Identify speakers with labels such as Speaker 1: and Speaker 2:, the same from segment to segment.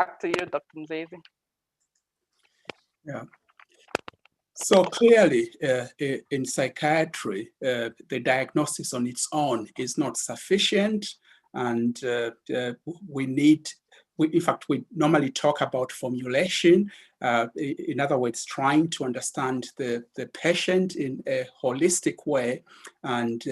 Speaker 1: Back to you, Dr. Mzezi.
Speaker 2: Yeah. So clearly, in psychiatry, the diagnosis on its own is not sufficient, and in fact, we normally talk about formulation. In other words, trying to understand the patient in a holistic way. And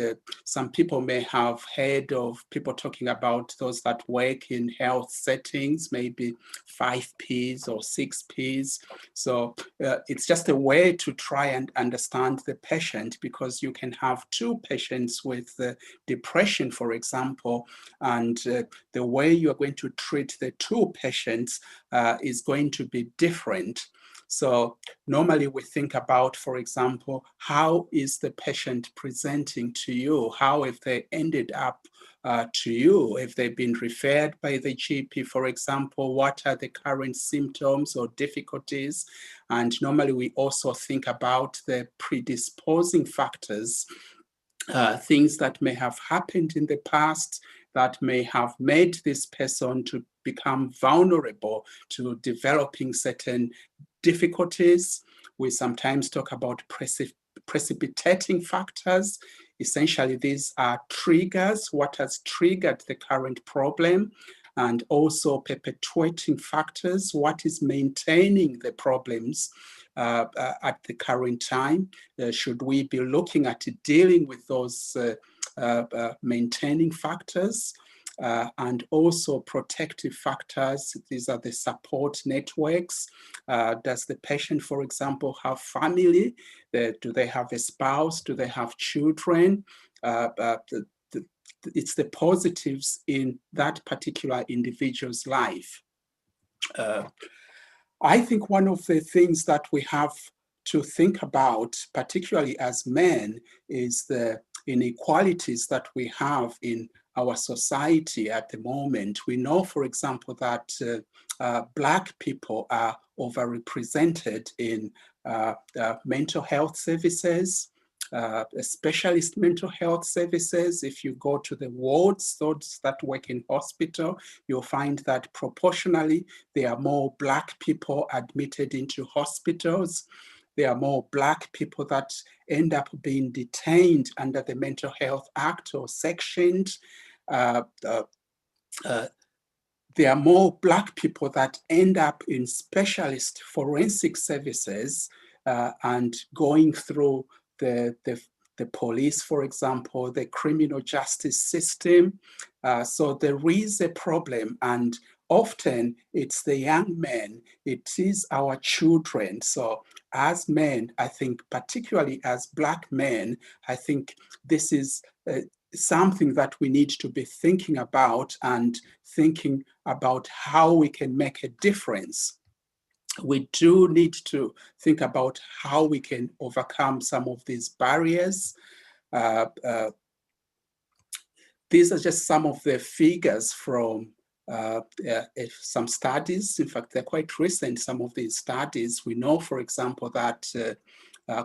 Speaker 2: some people may have heard of people talking about those that work in health settings, maybe 5 Ps or 6 Ps. So it's just a way to try and understand the patient, because you can have 2 patients with depression, for example, and the way you're going to treat the 2 patients is going to be different. So normally we think about, for example, how is the patient presenting to you? How have they ended up to you? Have they been referred by the GP, for example? What are the current symptoms or difficulties? And normally we also think about the predisposing factors, things that may have happened in the past that may have made this person to become vulnerable to developing certain difficulties. We sometimes talk about precipitating factors. Essentially, these are triggers, what has triggered the current problem, and also perpetuating factors, what is maintaining the problems at the current time. Should we be looking at dealing with those maintaining factors? And also protective factors. These are the support networks. Does the patient, for example, have family? Do they have a spouse? Do they have children? It's the positives in that particular individual's life. I think one of the things that we have to think about, particularly as men, is the inequalities that we have in our society at the moment. We know, for example, that Black people are overrepresented in mental health services, specialist mental health services. If you go to the wards, those that work in hospital, you'll find that proportionally there are more Black people admitted into hospitals. There are more Black people that end up being detained under the Mental Health Act or sectioned. There are more Black people that end up in specialist forensic services and going through the police, for example, the criminal justice system. So there is a problem, and often it's the young men, it is our children. So as men, I think, particularly as Black men, I think this is something that we need to be thinking about, and thinking about how we can make a difference. We do need to think about how we can overcome some of these barriers. These are just some of the figures from some studies. In fact, they're quite recent, some of these studies. We know, for example, that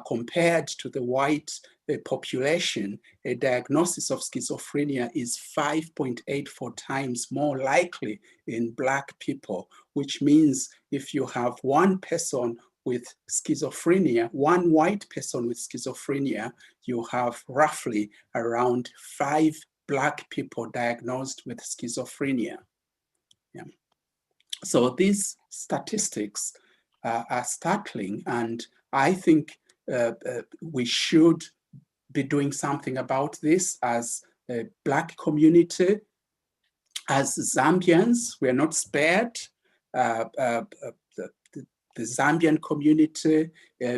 Speaker 2: compared to the white population, a diagnosis of schizophrenia is 5.84 times more likely in Black people, which means if you have one person with schizophrenia, one white person with schizophrenia, you have roughly around 5 Black people diagnosed with schizophrenia. Yeah. So these statistics are startling, and I think we should be doing something about this as a Black community. As Zambians, we are not spared. The Zambian community,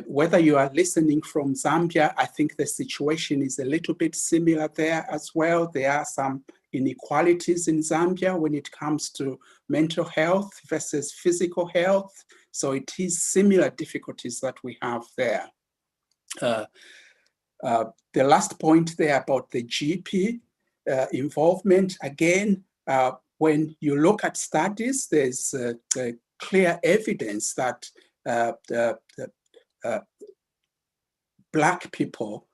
Speaker 2: whether you are listening from Zambia, I think the situation is a little bit similar there as well. There are some inequalities in Zambia when it comes to mental health versus physical health. So it is similar difficulties that we have there. The last point there about the GP involvement, again, when you look at studies, there's clear evidence that Black people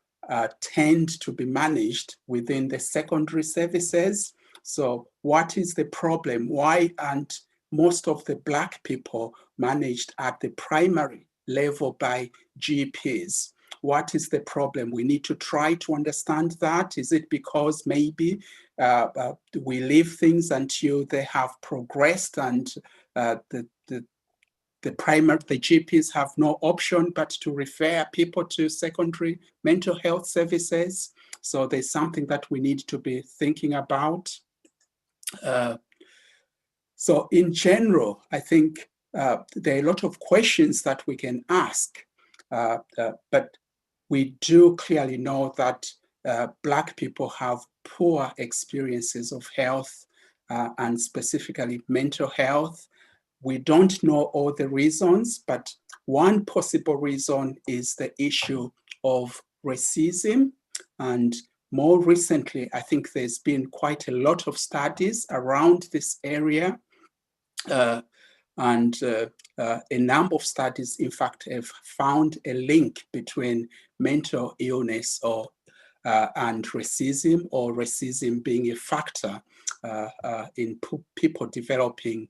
Speaker 2: tend to be managed within the secondary services. So what is the problem? Why aren't most of the Black people managed at the primary level by GPs. What is the problem? We need to try to understand that. Is it because maybe we leave things until they have progressed and the GPs have no option but to refer people to secondary mental health services? So there's something that we need to be thinking about. So in general, I think there are a lot of questions that we can ask, but we do clearly know that Black people have poor experiences of health and specifically mental health. We don't know all the reasons, but one possible reason is the issue of racism. And more recently, I think there's been quite a lot of studies around this area. A number of studies, in fact, have found a link between mental illness and racism, or racism being a factor in people developing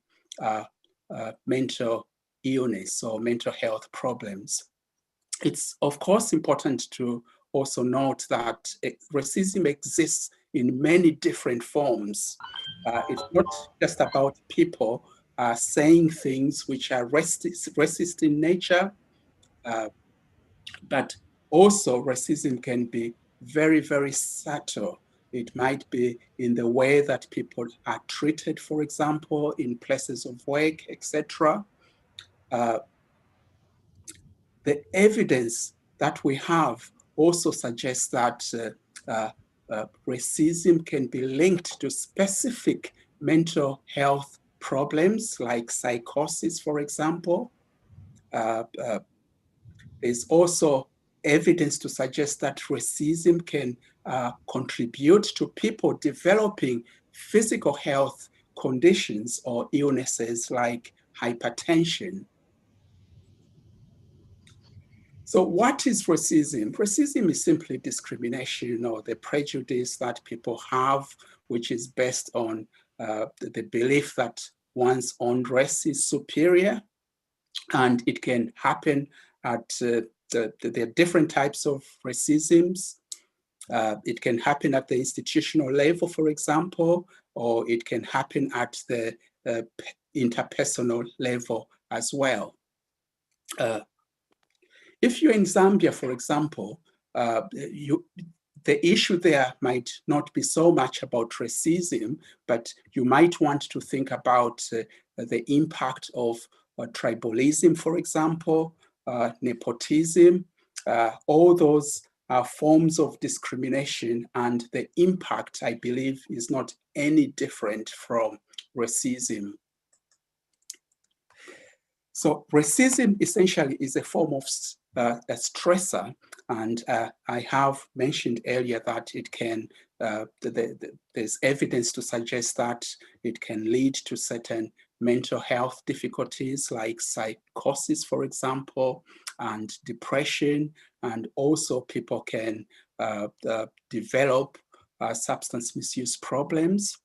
Speaker 2: mental illness or mental health problems. It's, of course, important to also note that racism exists in many different forms. It's not just about people saying things which are racist in nature, but also racism can be very, very subtle. It might be in the way that people are treated, for example, in places of work, etc. The evidence that we have also suggests that racism can be linked to specific mental health problems like psychosis, for example. There's also evidence to suggest that racism can contribute to people developing physical health conditions or illnesses like hypertension. So what is racism? Racism is simply discrimination or the prejudice that people have, which is based on the belief that one's own race is superior. And it can happen at, there are different types of racisms. It can happen at the institutional level, for example, or it can happen at the interpersonal level as well. If you're in Zambia, for example, the issue there might not be so much about racism, but you might want to think about the impact of tribalism, for example, nepotism. All those are forms of discrimination, and the impact, I believe, is not any different from racism. So racism essentially is a form of a stressor, and I have mentioned earlier that it can, there's evidence to suggest that it can lead to certain mental health difficulties like psychosis, for example, and depression, and also people can develop substance misuse problems.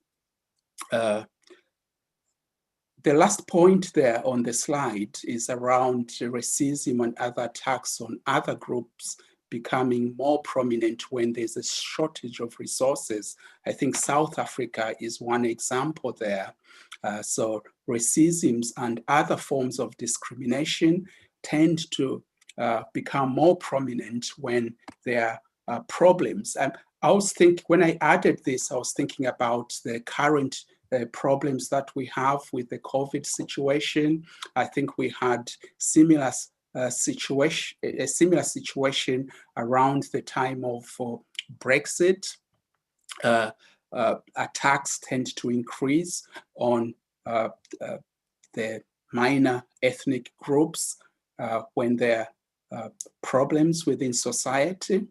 Speaker 2: The last point there on the slide is around racism and other attacks on other groups becoming more prominent when there's a shortage of resources. I think South Africa is one example there. So racism and other forms of discrimination tend to become more prominent when there are problems. When I added this, I was thinking about the current problems that we have with the COVID situation. I think we had a similar situation around the time of Brexit. Attacks tend to increase on the minor ethnic groups when there are problems within society.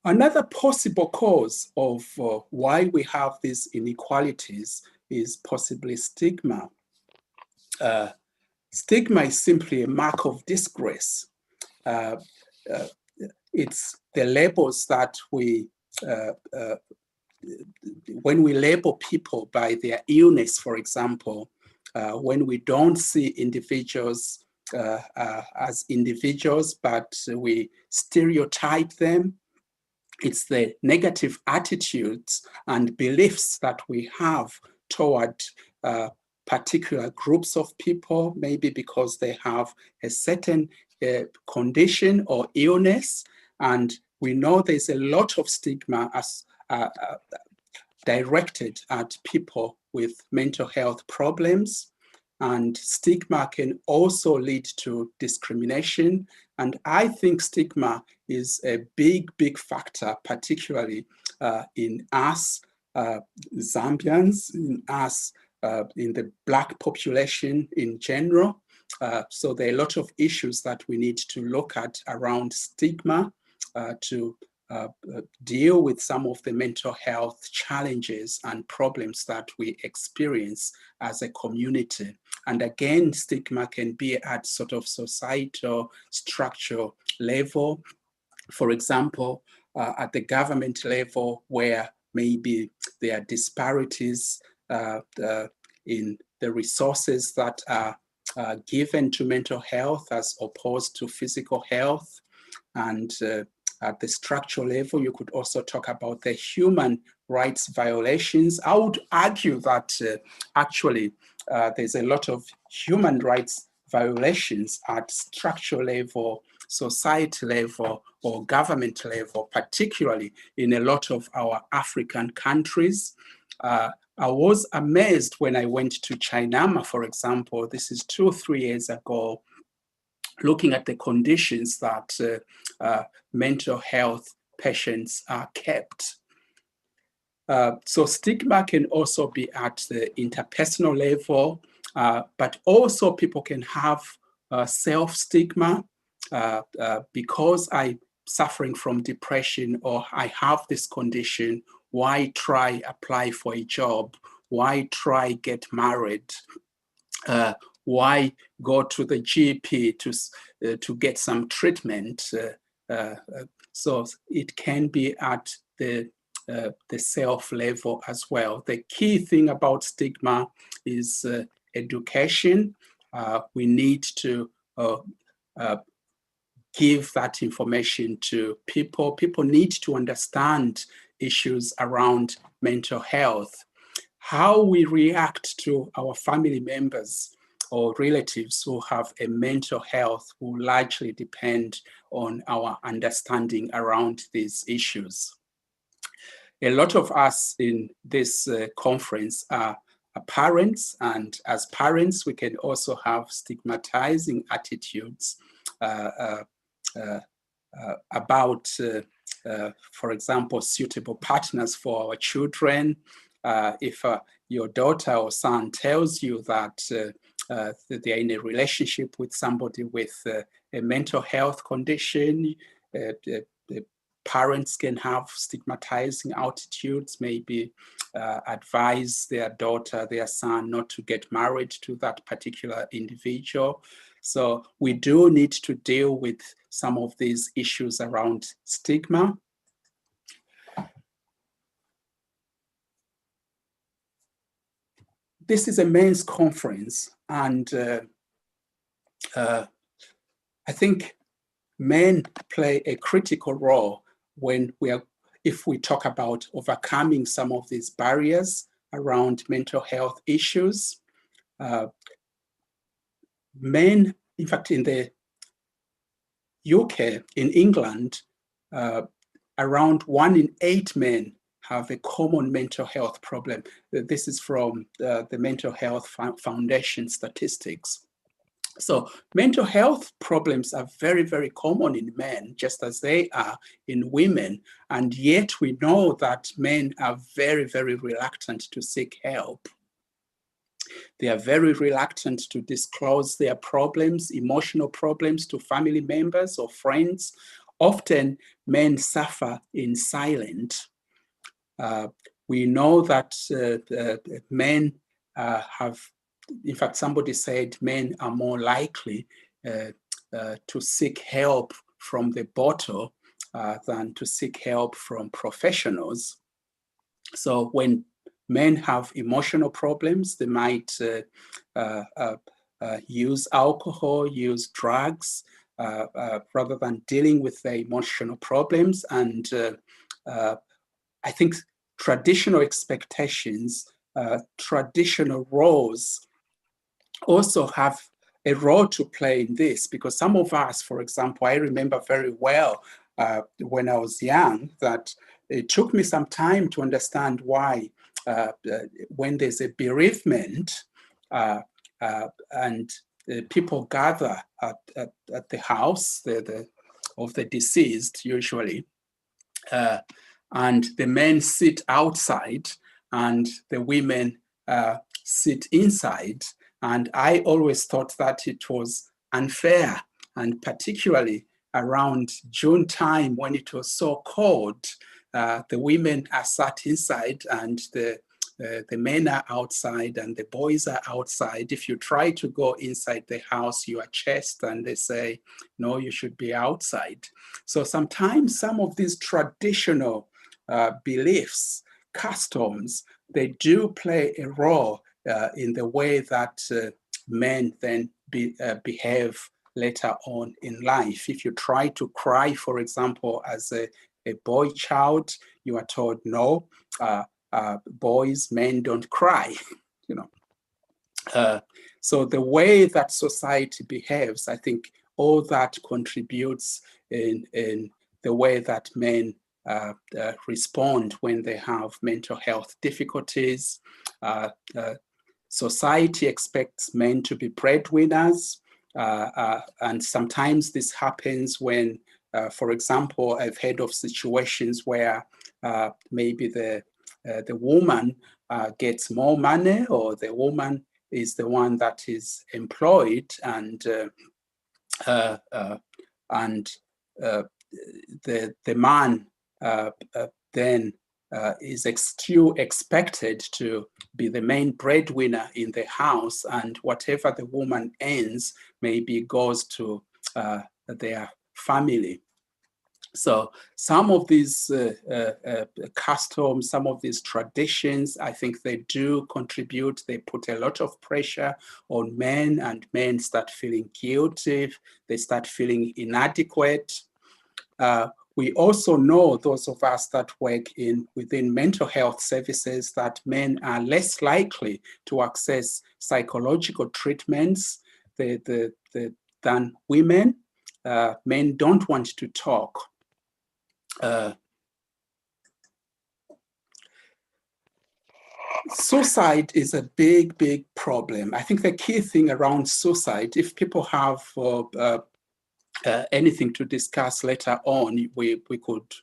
Speaker 2: Another possible cause of why we have these inequalities is possibly stigma. Stigma is simply a mark of disgrace. It's the labels that we when we label people by their illness, for example, when we don't see individuals as individuals, but we stereotype them, it's the negative attitudes and beliefs that we have toward particular groups of people, maybe because they have a certain condition or illness. And we know there's a lot of stigma as directed at people with mental health problems. And stigma can also lead to discrimination. And I think stigma is a big, big factor, particularly in us Zambians, in us, in the Black population in general. So there are a lot of issues that we need to look at around stigma to deal with some of the mental health challenges and problems that we experience as a community. And again, stigma can be at sort of societal structural level. For example, at the government level, where maybe there are disparities in the resources that are given to mental health as opposed to physical health. And at the structural level, you could also talk about the human rights violations. I would argue that actually there's a lot of human rights violations at structural level, society level, or government level, particularly in a lot of our African countries. I was amazed when I went to Chinama, for example. This is 2 or 3 years ago, looking at the conditions that mental health patients are kept. So stigma can also be at the interpersonal level, but also people can have self-stigma because I'm suffering from depression or I have this condition. Why try apply for a job? Why try get married? Why go to the GP to get some treatment? So it can be at the self level as well. The key thing about stigma is education. We need to give that information to people. People need to understand issues around mental health. How we react to our family members or relatives who have a mental health will largely depend on our understanding around these issues. A lot of us in this conference are parents, and as parents, we can also have stigmatizing attitudes about, for example, suitable partners for our children. If your daughter or son tells you that they're in a relationship with somebody with a mental health condition, the parents can have stigmatizing attitudes, maybe advise their daughter, their son not to get married to that particular individual. So we do need to deal with some of these issues around stigma. This is a men's conference, and I think men play a critical role when if we talk about overcoming some of these barriers around mental health issues. Men, in fact, in the UK, in England, around 1 in 8 men have a common mental health problem. This is from the Mental Health Foundation statistics. So mental health problems are very, very common in men, just as they are in women. And yet we know that men are very, very reluctant to seek help. They are very reluctant to disclose their problems, emotional problems, to family members or friends. Often men suffer in silence. We know that men have, in fact, somebody said men are more likely to seek help from the bottle than to seek help from professionals. So when men have emotional problems, they might use alcohol, use drugs, rather than dealing with their emotional problems. And I think traditional expectations, traditional roles also have a role to play in this, because some of us, for example, I remember very well when I was young that it took me some time to understand why when there's a bereavement and people gather at the house of the deceased usually, and the men sit outside and the women sit inside. And I always thought that it was unfair, and particularly around June time when it was so cold, the women are sat inside and the men are outside and the boys are outside. If you try to go inside the house, you are chased and they say, no, you should be outside. So sometimes some of these traditional beliefs, customs, they do play a role in the way that men then behave later on in life. If you try to cry, for example, as a boy child, you are told, no, boys, men don't cry, you know. So the way that society behaves, I think all that contributes in the way that men respond when they have mental health difficulties. Society expects men to be breadwinners, and sometimes this happens when, for example, I've heard of situations where maybe the woman gets more money, or the woman is the one that is employed, and the man then is still expected to be the main breadwinner in the house, and whatever the woman earns maybe goes to their family. So some of these customs, some of these traditions, I think they do contribute. They put a lot of pressure on men, and men start feeling guilty. They start feeling inadequate. We also know, those of us that work within mental health services, that men are less likely to access psychological treatments than women. Men don't want to talk. Suicide is a big, big problem. I think the key thing around suicide, if people have anything to discuss later on, we could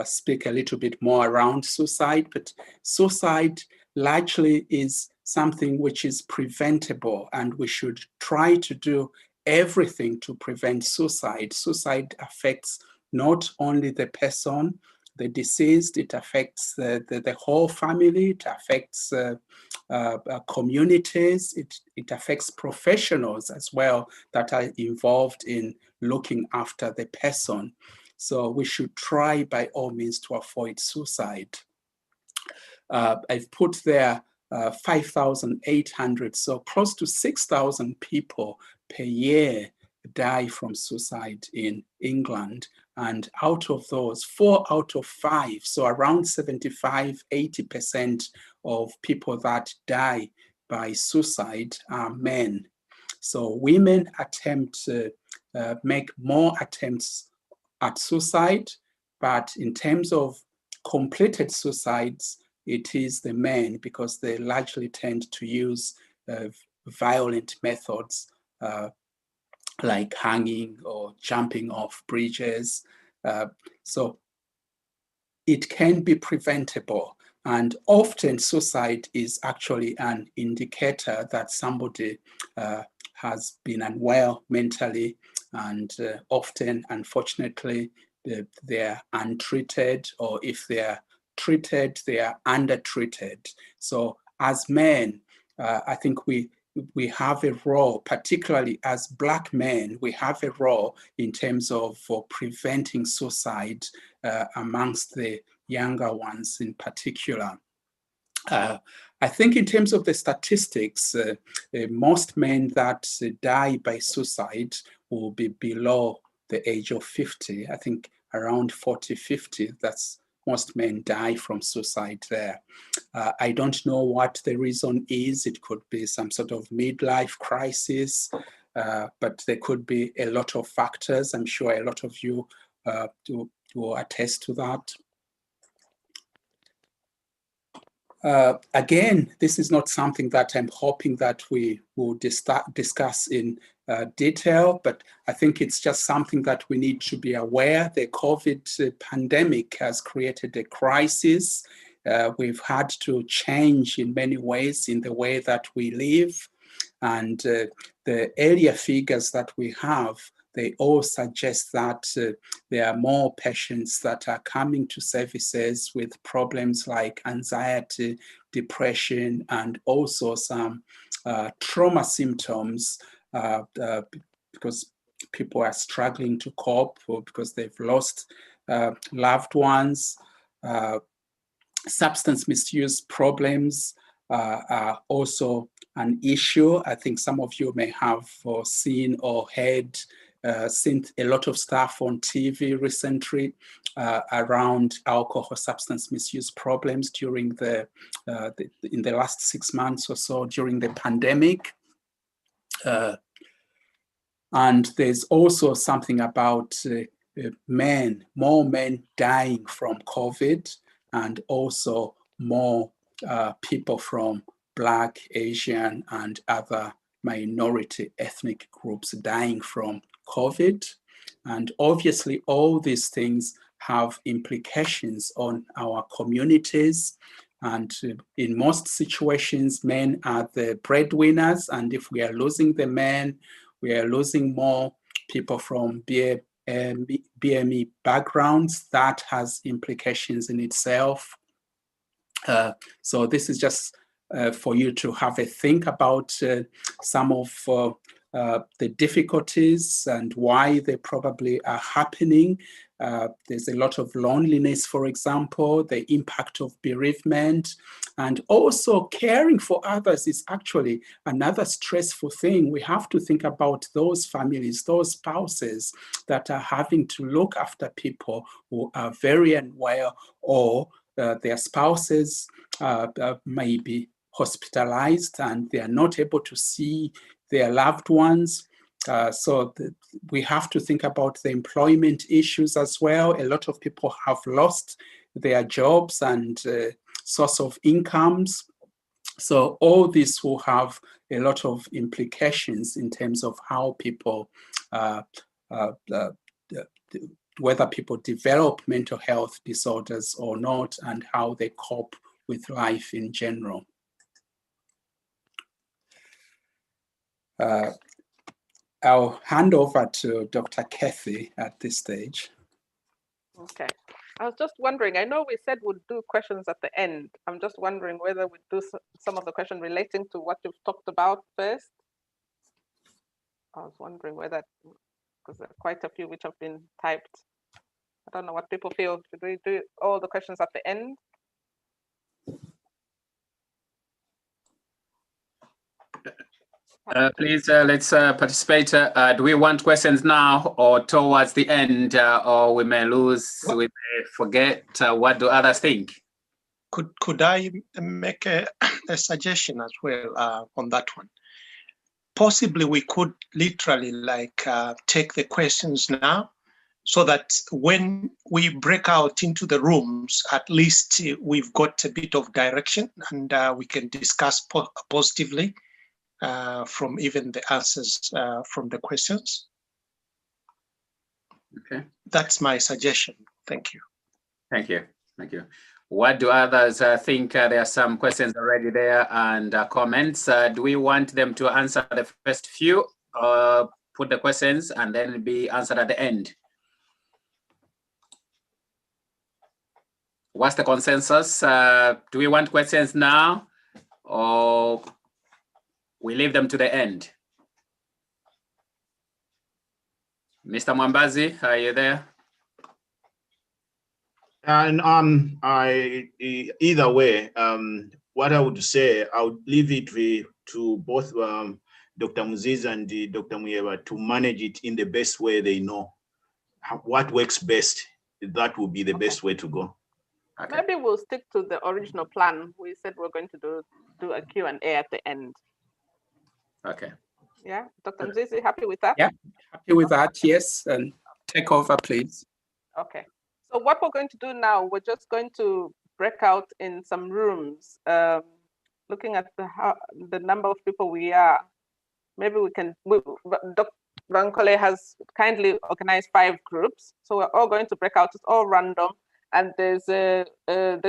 Speaker 2: speak a little bit more around suicide, but suicide largely is something which is preventable, and we should try to do everything to prevent suicide. Suicide affects not only the person, the deceased, it affects the whole family, it affects communities, it affects professionals as well that are involved in looking after the person. So we should try by all means to avoid suicide. I've put there 5,800, so close to 6,000 people per year die from suicide in England. And out of those, 4 out of 5, so around 75, 80% of people that die by suicide are men. So women attempt make more attempts at suicide, but in terms of completed suicides, it is the men, because they largely tend to use violent methods like hanging or jumping off bridges. So it can be preventable. And often suicide is actually an indicator that somebody has been unwell mentally, and often, unfortunately, they're untreated, or if they're treated, they are undertreated. So as men, I think we have a role, particularly as Black men, we have a role in terms of preventing suicide amongst the younger ones in particular. I think in terms of the statistics, most men that die by suicide will be below the age of 50. I think around 40, 50, that's most men die from suicide there. I don't know what the reason is. It could be some sort of midlife crisis, but there could be a lot of factors. I'm sure a lot of you will attest to that. Again, this is not something that I'm hoping that we will discuss in detail, but I think it's just something that we need to be aware. The COVID pandemic has created a crisis. We've had to change in many ways in the way that we live, and the earlier figures that we have, they all suggest that there are more patients that are coming to services with problems like anxiety, depression, and also some trauma symptoms because people are struggling to cope or because they've lost loved ones. Substance misuse problems are also an issue. I think some of you may have seen or heard seen a lot of stuff on TV recently around alcohol substance misuse problems during in the last 6 months or so during the pandemic. And there's also something about more men dying from COVID, and also more people from Black, Asian, and other minority ethnic groups dying from COVID. And obviously, all these things have implications on our communities. And in most situations, men are the breadwinners. And if we are losing the men, we are losing more people from BME backgrounds. That has implications in itself. So this is just for you to have a think about some of the difficulties and why they probably are happening. There's a lot of loneliness, for example, the impact of bereavement, and also caring for others is actually another stressful thing. We have to think about those families, those spouses that are having to look after people who are very unwell, or their spouses may be hospitalized and they are not able to see their loved ones. So we have to think about the employment issues as well. A lot of people have lost their jobs and source of incomes. So all this will have a lot of implications in terms of how people, whether people develop mental health disorders or not, and how they cope with life in general. I'll hand over to Dr. Kathy at this stage.
Speaker 1: Okay. I was just wondering, I know we said we'd do questions at the end. I'm just wondering whether we'd do some of the questions relating to what you've talked about first. I was wondering whether, because there are quite a few which have been typed. I don't know what people feel. Should we do all the questions at the end?
Speaker 3: Please, let's participate. Do we want questions now or towards the end, or we may lose, we may forget? What do others think?
Speaker 4: Could I make a suggestion as well on that one? Possibly we could literally take the questions now, so that when we break out into the rooms, at least we've got a bit of direction and we can discuss positively from even the answers from the questions.
Speaker 3: Okay.
Speaker 4: That's my suggestion. Thank you.
Speaker 3: Thank you. Thank you. What do others think? There are some questions already there and comments. Do we want them to answer the first few, put the questions and then be answered at the end? What's the consensus? Do we want questions now or we leave them to the end? Mr. Mwambazi, are you there?
Speaker 5: And either way, what I would say, I would leave it to both Dr. Muzizi and Dr. Muyeba to manage it in the best way they know. What works best, that will be the best way to go.
Speaker 3: Okay.
Speaker 1: Maybe we'll stick to the original plan. We said we're going to do a Q&A at the end.
Speaker 3: Okay.
Speaker 1: Yeah, Dr. Mzizi, happy with that?
Speaker 2: Yeah, happy with that, yes. And take over, please.
Speaker 1: Okay. So what we're going to do now, we're just going to break out in some rooms, looking at the number of people we are. Maybe we can, Dr. Bankole has kindly organized 5 groups. So we're all going to break out, it's all random. And there's the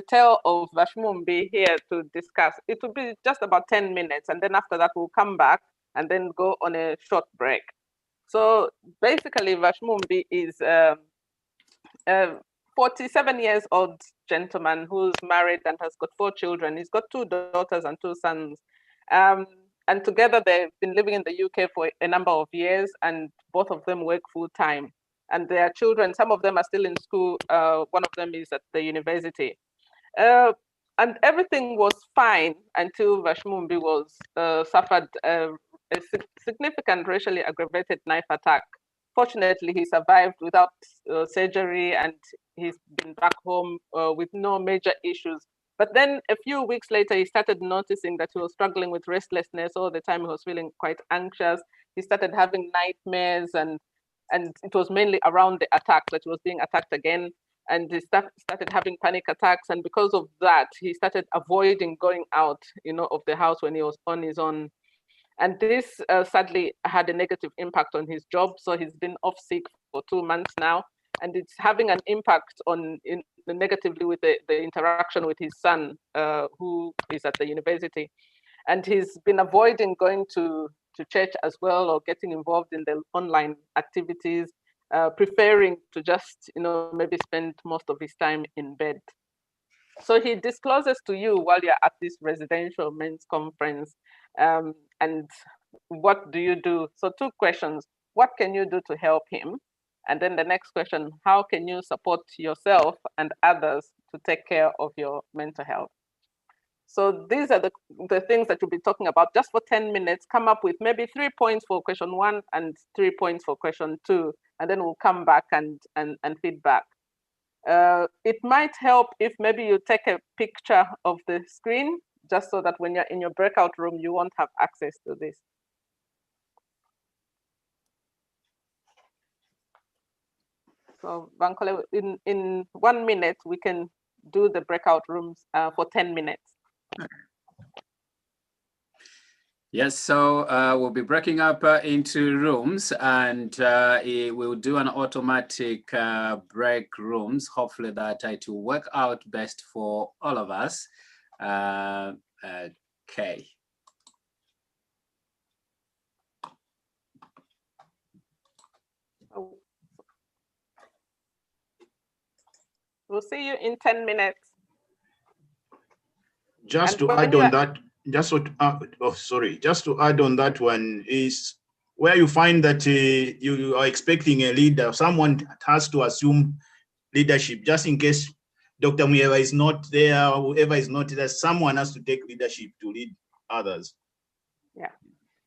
Speaker 1: tale of Vashmumbi here to discuss. It will be just about 10 minutes. And then after that, we'll come back and then go on a short break. So basically, Vashmumbi is a 47 years old gentleman who's married and has got 4 children. He's got 2 daughters and 2 sons. And together they've been living in the UK for a number of years, and both of them work full time. And their children, some of them are still in school. One of them is at the university. And everything was fine until Vashmumbi suffered a significant racially aggravated knife attack. Fortunately, he survived without surgery, and he's been back home with no major issues. But then a few weeks later, he started noticing that he was struggling with restlessness all the time. He was feeling quite anxious. He started having nightmares, and it was mainly around the attack that he was being attacked again. And he started having panic attacks. And because of that, he started avoiding going out, of the house when he was on his own. And this sadly had a negative impact on his job. So he's been off sick for 2 months now. And it's having an impact negatively with the interaction with his son, who is at the university. And he's been avoiding going to church as well, or getting involved in the online activities, preferring to just, maybe spend most of his time in bed. So he discloses to you while you're at this residential men's conference, and what do you do? So 2 questions. What can you do to help him? And then the next question, how can you support yourself and others to take care of your mental health? So these are the things that you'll be talking about just for 10 minutes. Come up with maybe 3 points for question 1 and 3 points for question 2, and then we'll come back and feedback. It might help if maybe you take a picture of the screen, just so that when you're in your breakout room, you won't have access to this. So Bankole, in 1 minute, we can do the breakout rooms for 10 minutes.
Speaker 3: Yes, so we'll be breaking up into rooms, and we'll do an automatic break rooms. Hopefully that it will work out best for all of us. Okay.
Speaker 1: We'll see you in 10 minutes.
Speaker 5: Just to add on that, just to add on that one is where you find that you are expecting a leader, someone has to assume leadership, just in case Dr. Muyeba is not there, or whoever is not there, someone has to take leadership to lead others.
Speaker 1: Yeah.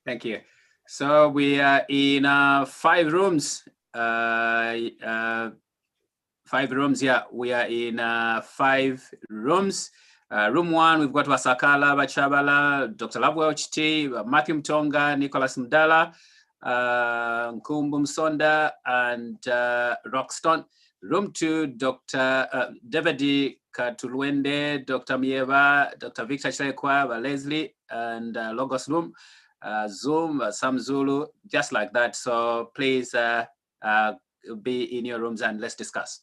Speaker 3: Thank you. So we are in 5 rooms. 5 rooms, yeah. We are in 5 rooms. Room 1, we've got Wasakala, Bachabala, Dr. Labwe Ochiti, Matthew Mtonga, Nicholas Mdala, Nkumbu Msonda, and Roxton. Room 2, Dr. David Katulwende, Dr. Muyeba, Dr. Victor Chalekwa, Leslie, and Logos Room, Zoom, Sam Zulu, just like that. So please be in your rooms and let's discuss.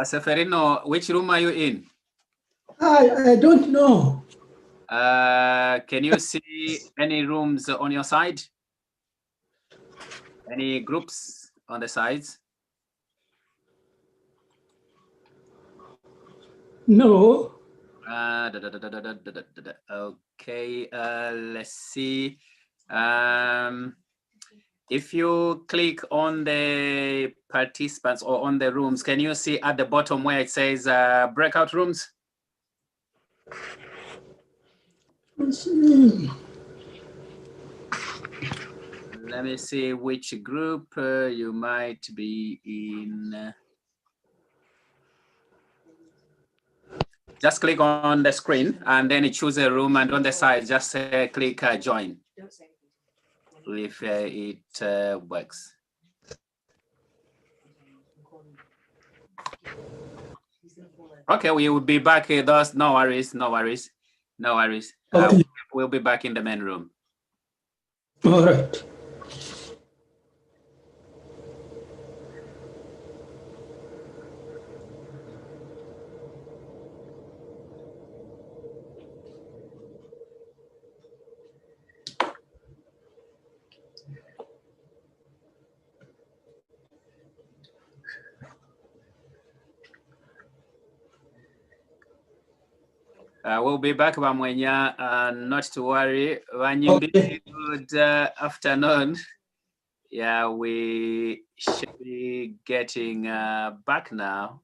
Speaker 3: Seferino, which room are you in?
Speaker 6: I don't know.
Speaker 3: Can you see any rooms on your side? Any groups on the sides?
Speaker 6: No.
Speaker 3: Okay, let's see. If you click on the participants or on the rooms, can you see at the bottom where it says breakout rooms? Let me see which group you might be in. Just click on the screen and then choose a room, and on the side, just click join. If it works. Okay, we will be back. Those, no worries, no worries, no worries.
Speaker 6: Okay.
Speaker 3: We'll be back in the main room.
Speaker 6: All right.
Speaker 3: We'll be back, Bamwenya, not to worry. Wanyimbi,
Speaker 6: Okay.
Speaker 3: good afternoon. Yeah, we should be getting back now.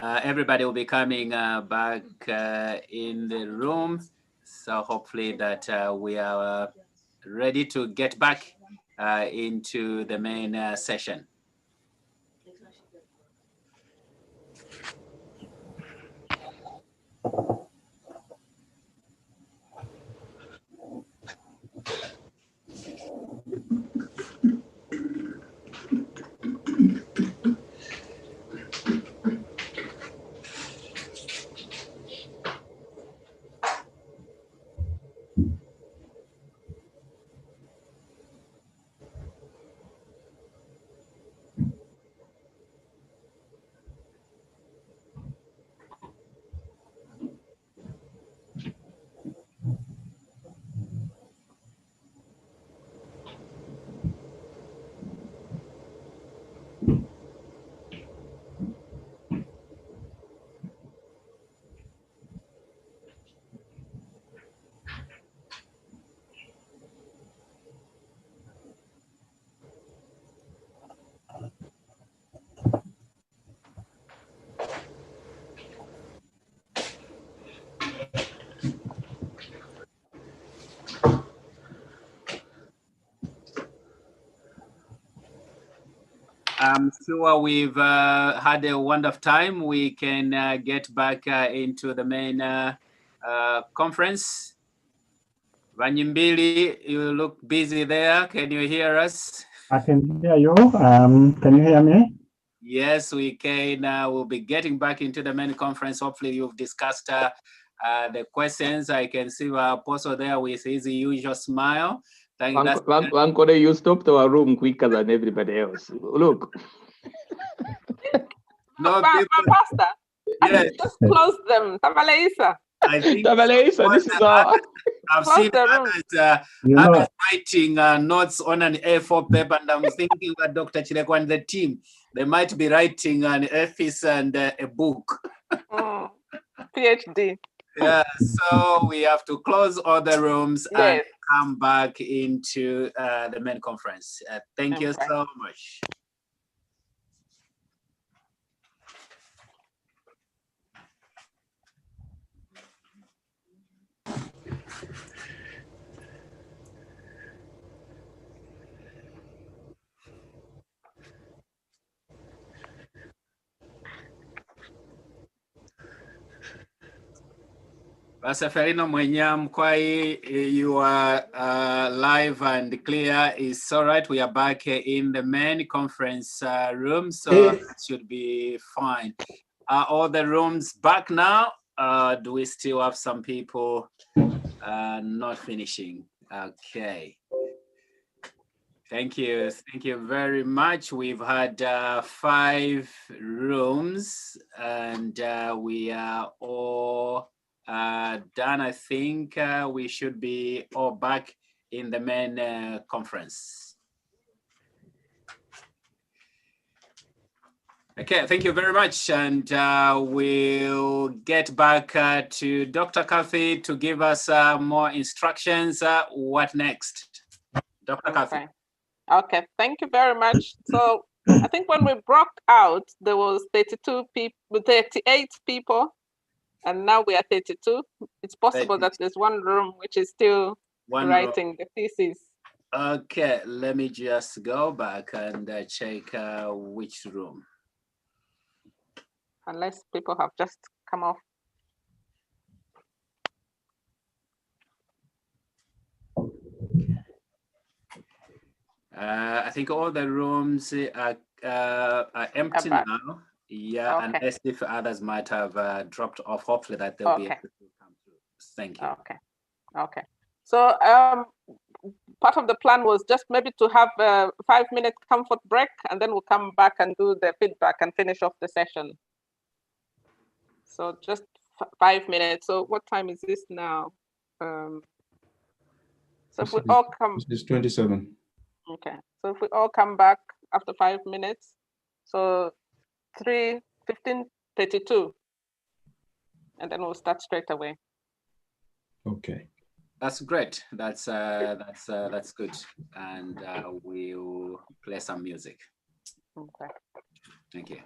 Speaker 3: Everybody will be coming back in the room. So hopefully that we are ready to get back into the main session. I'm sure we've had a wonderful time. We can get back into the main conference. Vanyimbili, you look busy there. Can you hear us?
Speaker 7: I can hear you. Can you hear me?
Speaker 3: Yes, we can. We'll be getting back into the main conference. Hopefully you've discussed the questions. I can see our apostle there with his usual smile.
Speaker 8: Wankode, you stopped our room quicker than everybody else. Look.
Speaker 3: No,
Speaker 1: Pastor,
Speaker 3: yes.
Speaker 1: just close them. Tamalaisa.
Speaker 3: I think
Speaker 8: Tamalaisa, this is our...
Speaker 3: I've
Speaker 1: Close
Speaker 3: seen
Speaker 1: the room.
Speaker 3: others writing notes on an A4 paper, and I'm thinking that Dr. Chileko and the team, they might be writing an office and a book.
Speaker 1: PhD.
Speaker 3: Yeah, so we have to close all the rooms and
Speaker 1: Yes.
Speaker 3: come back into the main conference. Thank you so much. Pastor Ferino Mwenyamkwai, you are live and clear. It's all right. We are back in the main conference room, so that should be fine. Are all the rooms back now? Do we still have some people not finishing? Okay. Thank you. Thank you very much. We've had 5 rooms and we are all done. I think we should be all back in the main conference. Okay, thank you very much. And we'll get back to Dr. Kathy to give us more instructions. What next? Dr. Kathy.
Speaker 1: Okay, thank you very much. So I think when we broke out, there was 32 people, 38 people, and now we are 32. It's possible that there's one room which is still writing the thesis.
Speaker 3: Okay, let me just go back and check which room.
Speaker 1: Unless people have just come off.
Speaker 3: I think all the rooms are empty now. Yeah,
Speaker 1: okay.
Speaker 3: Unless if others might have dropped off. Hopefully that they'll be able to come through. Thank you.
Speaker 1: Okay. Okay. So part of the plan was just maybe to have a 5-minute comfort break, and then we'll come back and do the feedback and finish off the session. So just 5 minutes. So what time is this now? So if we all come.
Speaker 9: It's 27.
Speaker 1: Okay. So if we all come back after 5 minutes, so 15:32, and then we'll start straight away.
Speaker 9: Okay.
Speaker 3: That's great. That's good. And we'll play some music.
Speaker 1: Okay.
Speaker 3: Thank you.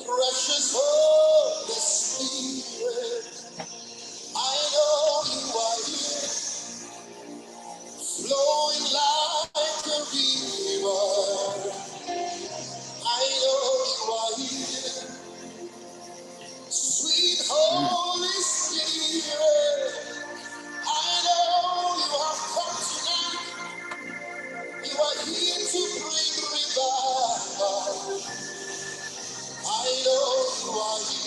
Speaker 10: Precious Holy Spirit, I know you are here, flowing like a river. I know you are here, sweet Holy Spirit. I know you have come tonight. You are here to bring revival. I know you are here.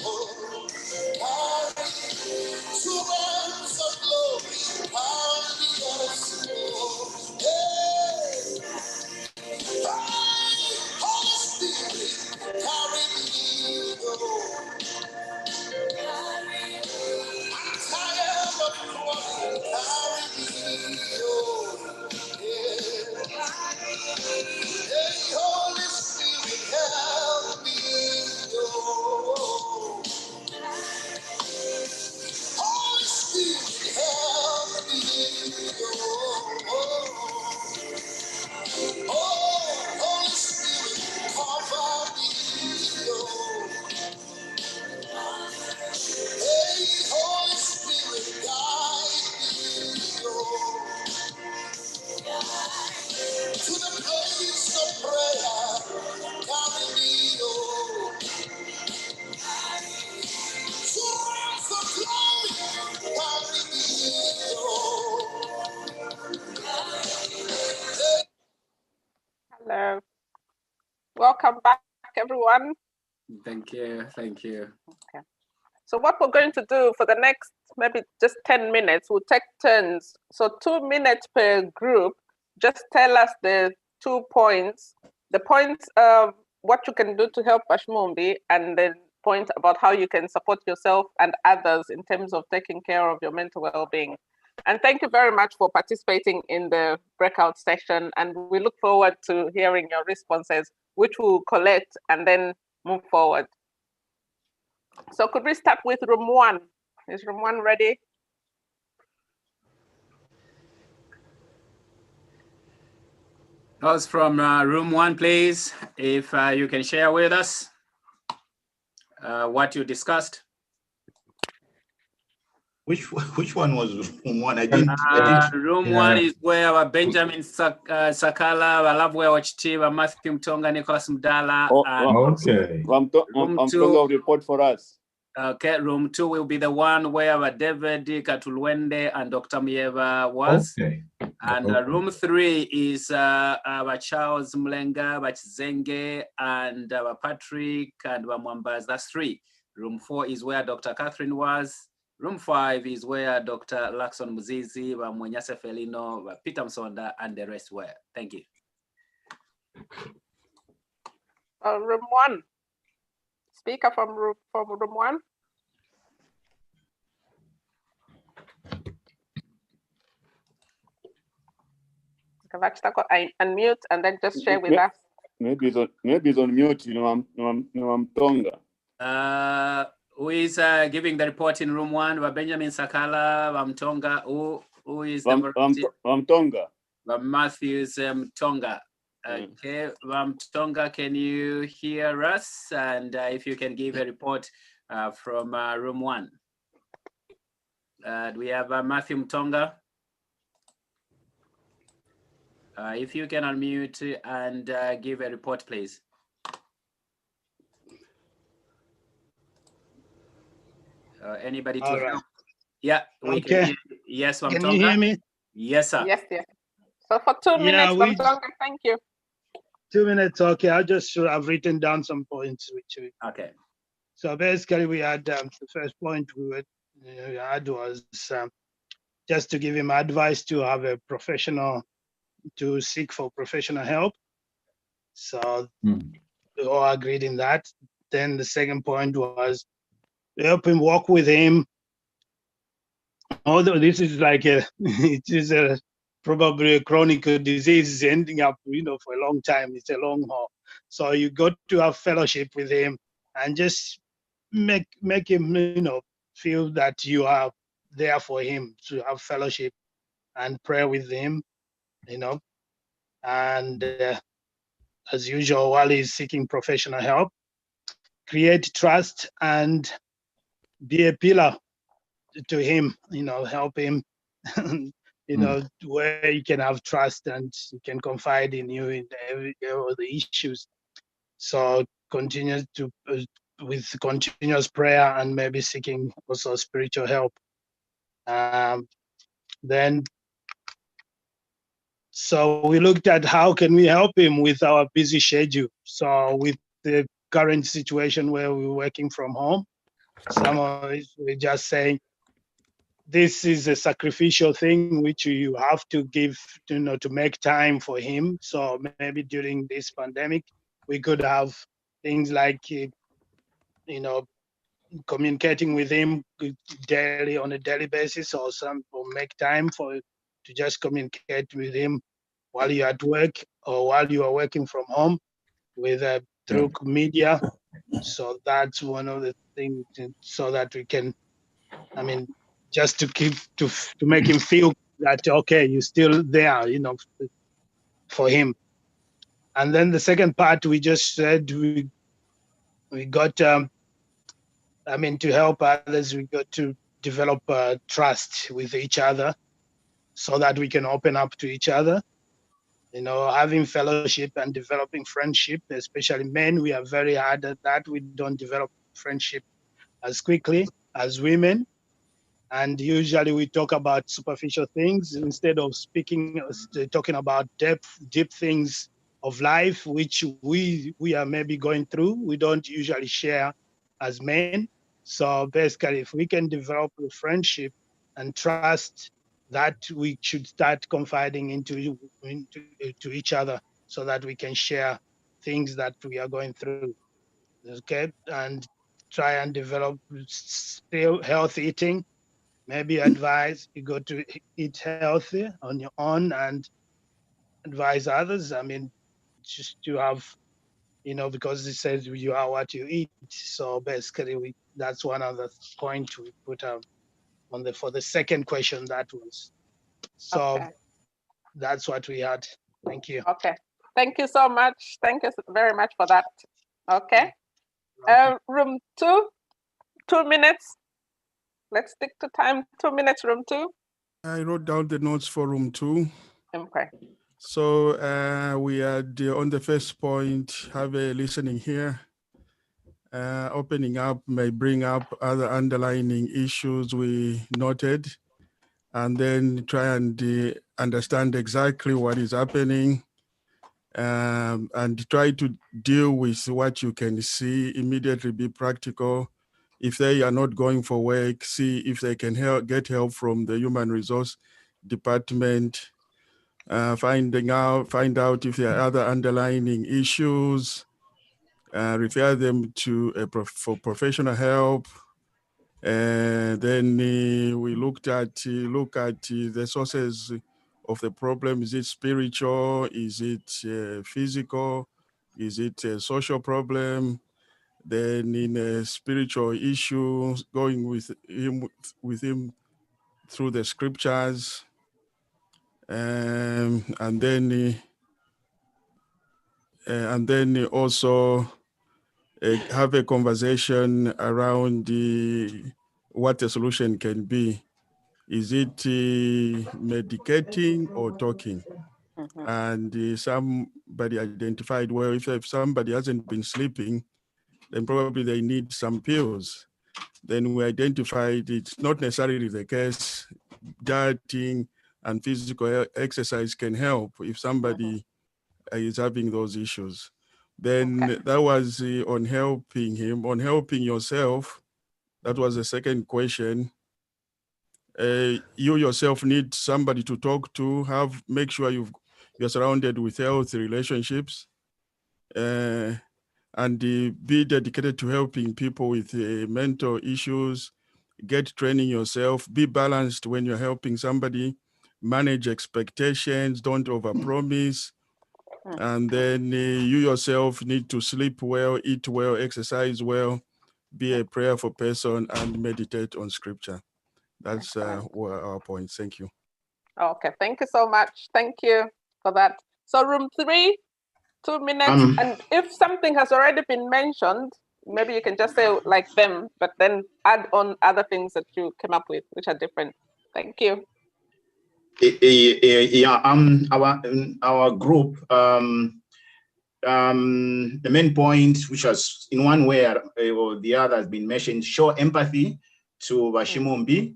Speaker 10: oh, carry to realms of glory, carry us, oh, hey, Holy Spirit, carry me, oh, I'm tired of crawling, carry me, oh, yeah. Hey, Holy Spirit, help me, oh. Holy Spirit, help me, oh. Oh, Holy Spirit, cover me, oh. Hey, Holy Spirit, guide me, oh. To the place of prayer, carry me, oh. Source of glory, carry me, oh. Hey.
Speaker 1: Hello. Welcome back, everyone.
Speaker 3: Thank you. Thank you.
Speaker 1: Okay. So what we're going to do for the next maybe just 10 minutes, we'll take turns. So 2 minutes per group. Just tell us the 2 points, the points of what you can do to help Ashmumbi, and then point about how you can support yourself and others in terms of taking care of your mental well-being. And thank you very much for participating in the breakout session. And we look forward to hearing your responses, which we'll collect and then move forward. So could we start with room 1? Is room 1 ready?
Speaker 3: Those from room 1, please, if you can share with us what you discussed.
Speaker 5: Which one was room 1? I didn't.
Speaker 3: Room 1 is where our Benjamin Sakala, I love where Wachitiba, Matthew Mtonga, Nicholas Mdala.
Speaker 9: Okay.
Speaker 8: I'm talking report for us.
Speaker 3: Okay, room 2 will be the one where our David Katulwende and Dr. Mieva was.
Speaker 9: Okay.
Speaker 3: And room 3 is our Charles Mlenga, Bachzenge, and our Patrick and Mwambaz. That's 3. Room 4 is where Dr. Catherine was. Room 5 is where Dr. Lakson Muzizi, Mwenyase Felino, Peter Msonda, and the rest were. Thank you.
Speaker 1: Room 1. Speaker from room 1. I unmute and then just share with us.
Speaker 8: Maybe it's on mute. You know, I'm Tonga.
Speaker 3: Who is giving the report in room 1? Benjamin Sakala, Mtonga. Who is the
Speaker 8: Tonga.
Speaker 3: Matthews Tonga. Okay, Tonga, can you hear us? And if you can give a report from room 1. Do we have Matthew Tonga? If you can unmute and give a report, please. Anybody to help? Yeah, we can hear. Yes, Tonga.
Speaker 11: Can you hear me?
Speaker 3: Yes, sir.
Speaker 1: Yes, yes. So for 2 minutes, Tonga, thank you.
Speaker 11: 2 minutes, okay. I've written down some points.
Speaker 3: Okay.
Speaker 11: So basically, we had the first point we had was just to give him advice to have a professional, to seek for professional help. So we all agreed in that. Then the second point was to help him walk with him. Although this is like it is probably a chronic disease ending up, for a long time. It's a long haul. So you got to have fellowship with him and just make him, feel that you are there for him, to have fellowship and pray with him, and as usual, while he's seeking professional help, create trust and be a pillar to him, help him, where you can have trust and he can confide in you in all the issues. So continue to with continuous prayer and maybe seeking also spiritual help. Then, so we looked at how can we help him with our busy schedule. So with the current situation where we're working from home. Some of it we're just saying this is a sacrificial thing which you have to give, to make time for him. So maybe during this pandemic, we could have things like, communicating with him daily on a daily basis, or make time to just communicate with him while you're at work or while you are working from home with through media. So that's one of the things, so that we can, just to keep to make him feel that okay, you're still there, for him. And then the second part, we just said we got, to help others, we got to develop trust with each other, so that we can open up to each other. Having fellowship and developing friendship, especially men, we are very hard at that. We don't develop friendship as quickly as women. And usually we talk about superficial things instead of talking about deep things of life, which we are maybe going through. We don't usually share as men. So basically, if we can develop a friendship and trust, that we should start confiding into each other, so that we can share things that we are going through. Okay, and try and develop still healthy eating. Maybe advise you go to eat healthy on your own and advise others. Just to have, because it says you are what you eat. So basically, that's one of the point we put for the second question. That was so.
Speaker 1: Okay.
Speaker 11: That's what we had. Thank you.
Speaker 1: Okay. Thank you so much. Thank you very much for that. Okay. Room 2, 2 minutes. Let's stick to time. 2 minutes, room 2.
Speaker 12: I wrote down the notes for room 2.
Speaker 1: Okay.
Speaker 12: So we had on the first point, have a listening here. Opening up may bring up other underlying issues we noted, and then try and understand exactly what is happening, and try to deal with what you can see immediately, be practical. If they are not going for work, see if they can get help from the human resource department. Find out if there are other underlying issues, refer them to for professional help. Then we look at the sources of the problem. Is it spiritual? Is it physical? Is it a social problem? Then in a spiritual issue, going with him through the scriptures, and then also have a conversation around what the solution can be. Is it medicating or talking?
Speaker 1: Mm-hmm.
Speaker 12: And somebody identified, well, if somebody hasn't been sleeping, then probably they need some pills. Then we identified it's not necessarily the case. Dieting and physical exercise can help if somebody is having those issues. Then that was on helping him. On helping yourself, that was the second question. You yourself need somebody to talk to, make sure you're surrounded with healthy relationships, and be dedicated to helping people with mental issues. Get training yourself, be balanced when you're helping somebody, manage expectations, don't overpromise. And then you yourself need to sleep well, eat well, exercise well, be a prayerful person, and meditate on scripture. That's our points. Thank you.
Speaker 1: Okay, thank you so much. Thank you for that. So room 3, 2 minutes. And if something has already been mentioned, maybe you can just say like them, but then add on other things that you came up with, which are different. Thank you.
Speaker 5: Yeah, our group, the main point, which was in one way or the other has been mentioned, show empathy to Bashimombi,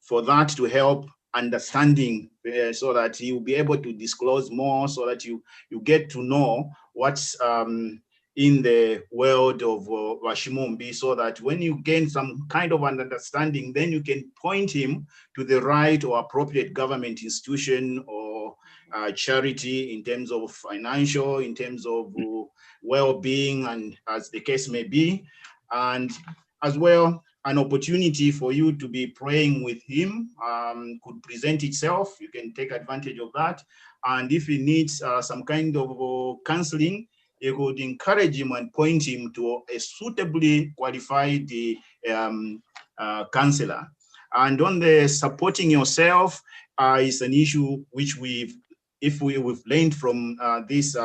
Speaker 5: for that to help understanding, so that you will be able to disclose more, so that you get to know what's in the world of Washimumbi, so that when you gain some kind of an understanding, then you can point him to the right or appropriate government institution or charity in terms of financial, in terms of well-being, and as the case may be. And as well, an opportunity for you to be praying with him could present itself. You can take advantage of that. And if he needs some kind of counseling, you could encourage him and point him to a suitably qualified counselor. And on the supporting yourself is an issue which we've learned from this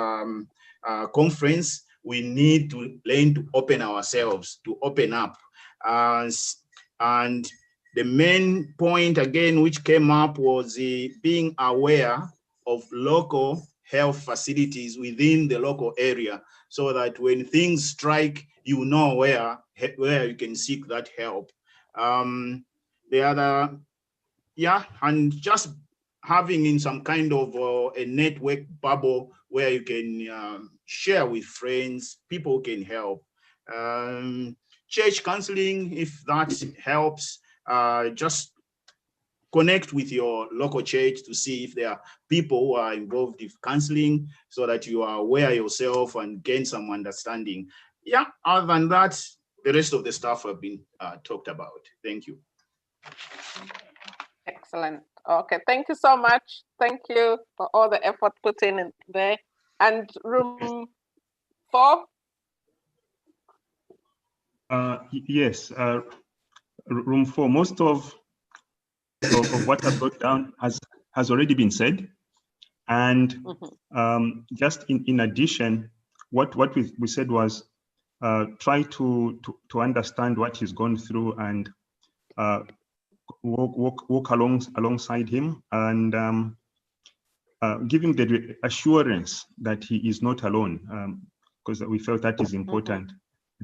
Speaker 5: conference. We need to learn to open ourselves, to open up. And the main point again, which came up, was being aware of local health facilities within the local area, so that when things strike, you know where you can seek that help. The other, and just having in some kind of a network bubble where you can share with friends, people can help. Church counseling, if that helps, just connect with your local church to see if there are people who are involved in counseling, so that you are aware yourself and gain some understanding. Yeah, other than that, the rest of the stuff have been talked about. Thank you.
Speaker 1: Excellent. Okay, thank you so much. Thank you for all the effort put in there. And room 4?
Speaker 7: Yes, room 4. Most of what I brought down has already been said, and just in addition, what we said was try to understand what he's gone through and walk alongside him, and give him the assurance that he is not alone, because we felt that is important.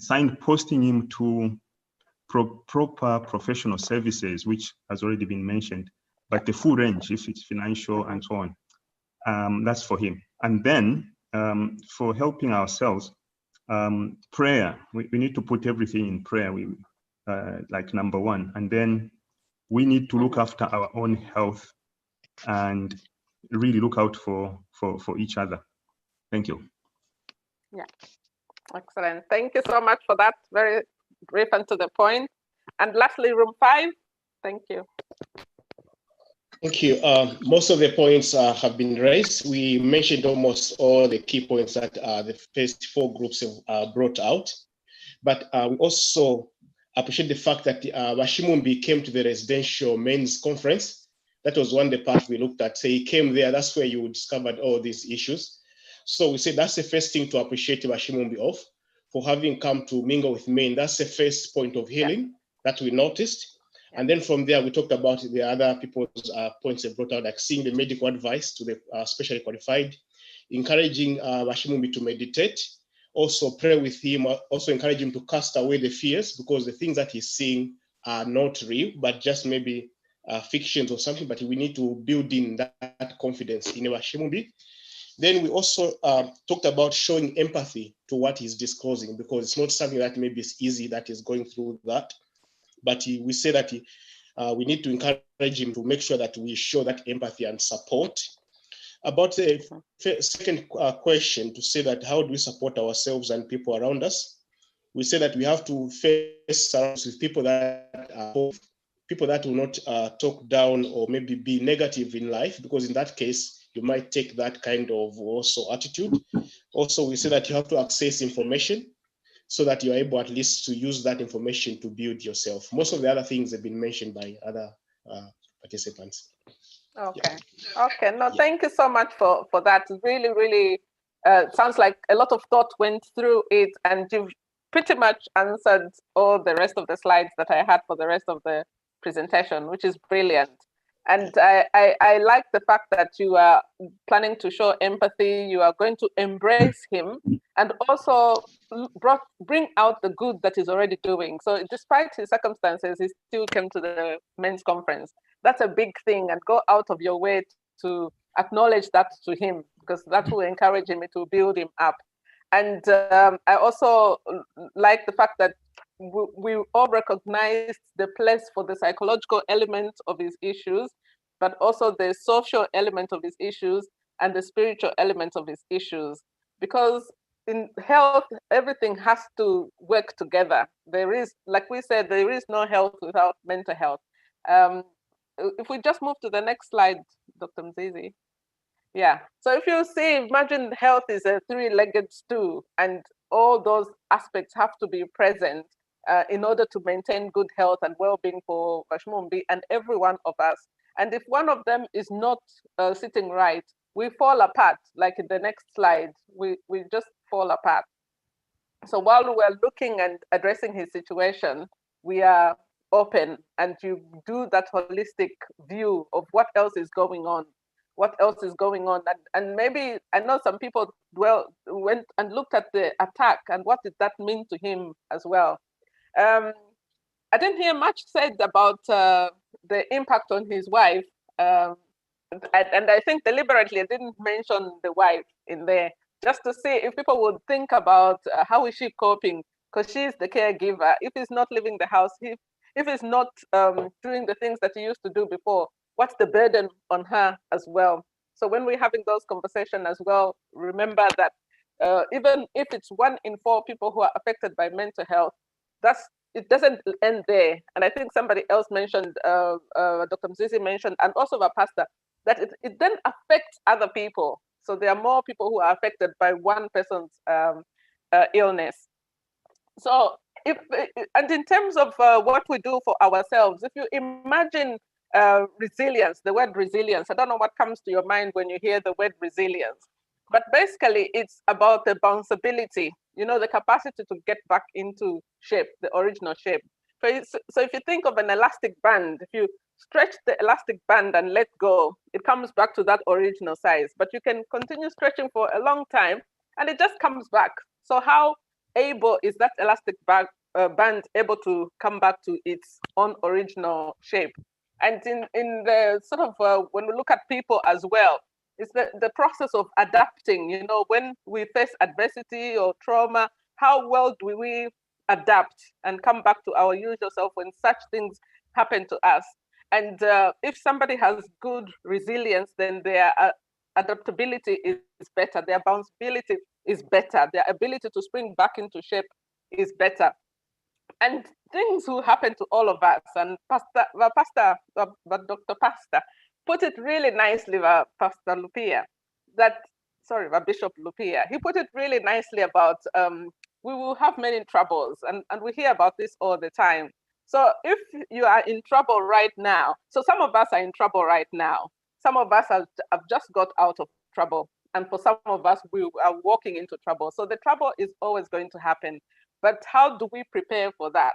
Speaker 7: Signposting him to proper professional services, which has already been mentioned, but the full range, if it's financial and so on, that's for him. And then for helping ourselves, prayer, we need to put everything in prayer, like number 1. And then we need to look after our own health and really look out for each other. Thank you.
Speaker 1: Yeah, excellent. Thank you so much for that. Very brief and to the point. And lastly, room 5. Thank you.
Speaker 13: Thank you. Most of the points have been raised. We mentioned almost all the key points that the first 4 groups have brought out. But we also appreciate the fact that Washimumbi came to the residential men's conference. That was one of the parts we looked at. So he came there, that's where you discovered all these issues. So we said that's the first thing to appreciate Washimumbi of, for having come to mingle with men. That's the first point of healing that we noticed. And then from there, we talked about the other people's points they brought out, like seeing the medical advice to the specially qualified, encouraging Washimumbi to meditate, also pray with him, also encourage him to cast away the fears, because the things that he's seeing are not real, but just maybe fictions or something, but we need to build in that confidence in Washimumbi. Then we also talked about showing empathy to what he's disclosing, because it's not something that maybe is easy that is going through that. But we say that we need to encourage him to make sure that we show that empathy and support. About the second question, to say that how do we support ourselves and people around us? We say that we have to face ourselves with people that will not talk down or maybe be negative in life, because in that case, you might take that kind of also attitude. Also, we say that you have to access information so that you're able at least to use that information to build yourself. Most of the other things have been mentioned by other participants.
Speaker 1: Okay. Okay. No, thank you so much for that. Really, really sounds like a lot of thought went through it, and you've pretty much answered all the rest of the slides that I had for the rest of the presentation, which is brilliant. And I like the fact that you are planning to show empathy, you are going to embrace him, and also bring out the good that he's already doing. So despite his circumstances, he still came to the men's conference. That's a big thing, and go out of your way to acknowledge that to him, because that will encourage him, to build him up. And I also like the fact that we all recognized the place for the psychological element of his issues, but also the social element of his issues and the spiritual element of his issues. Because in health, everything has to work together. There is, like we said, there is no health without mental health. If we just move to the next slide, Dr. Mzizi. Yeah, so if you see, imagine health is a three-legged stool, and all those aspects have to be present in order to maintain good health and well-being for Vashmumbi and every one of us. And if one of them is not sitting right, we fall apart, like in the next slide, we just fall apart. So while we're looking and addressing his situation, we are open and you do that holistic view of what else is going on. What else is going on? And maybe, I know some people went and looked at the attack and what did that mean to him as well. I didn't hear much said about the impact on his wife. And I think deliberately I didn't mention the wife in there, just to see if people would think about how is she coping, because she's the caregiver. If he's not leaving the house, if he's not doing the things that he used to do before, what's the burden on her as well? So when we're having those conversations as well, remember that even if it's 1 in 4 people who are affected by mental health, it doesn't end there. And I think somebody else mentioned, Dr. Mzizi mentioned, and also the pastor, that it then affects other people. So there are more people who are affected by one person's illness. So and in terms of what we do for ourselves, if you imagine resilience, the word resilience, I don't know what comes to your mind when you hear the word resilience, but basically it's about the bounceability, the capacity to get back into shape, the original shape. So if you think of an elastic band, if you stretch the elastic band and let go, it comes back to that original size, but you can continue stretching for a long time and it just comes back. So how able is that elastic band able to come back to its own original shape? And in the sort of, when we look at people as well, it's the process of adapting, when we face adversity or trauma, how well do we adapt and come back to our usual self when such things happen to us? And if somebody has good resilience, then their adaptability is better, their bounceability is better, their ability to spring back into shape is better. And things will happen to all of us. And Dr. Pastor put it really nicely, Pastor Lupia, Bishop Lupia, he put it really nicely about we will have many troubles, and we hear about this all the time. So if you are in trouble right now, so some of us are in trouble right now. Some of us have just got out of trouble. And for some of us, we are walking into trouble. So the trouble is always going to happen. But how do we prepare for that?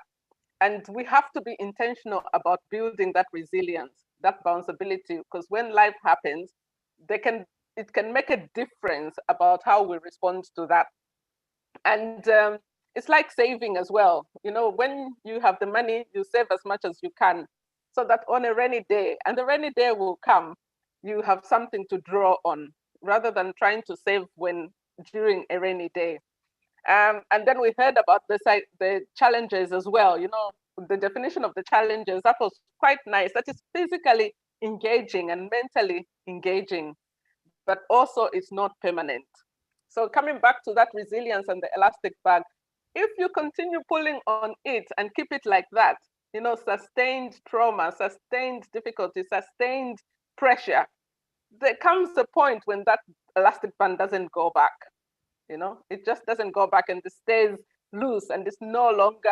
Speaker 1: And we have to be intentional about building that resilience, that bounceability, because when life happens, it can make a difference about how we respond to that. And it's like saving as well. When you have the money, you save as much as you can, so that on a rainy day, and the rainy day will come, you have something to draw on, rather than trying to save during a rainy day. And then we heard about the challenges as well. The definition of the challenges, that was quite nice. That is physically engaging and mentally engaging, but also it's not permanent. So coming back to that resilience and the elastic bag, if you continue pulling on it and keep it like that, sustained trauma, sustained difficulty, sustained pressure, there comes a point when that elastic band doesn't go back. It just doesn't go back and it stays loose and it's no longer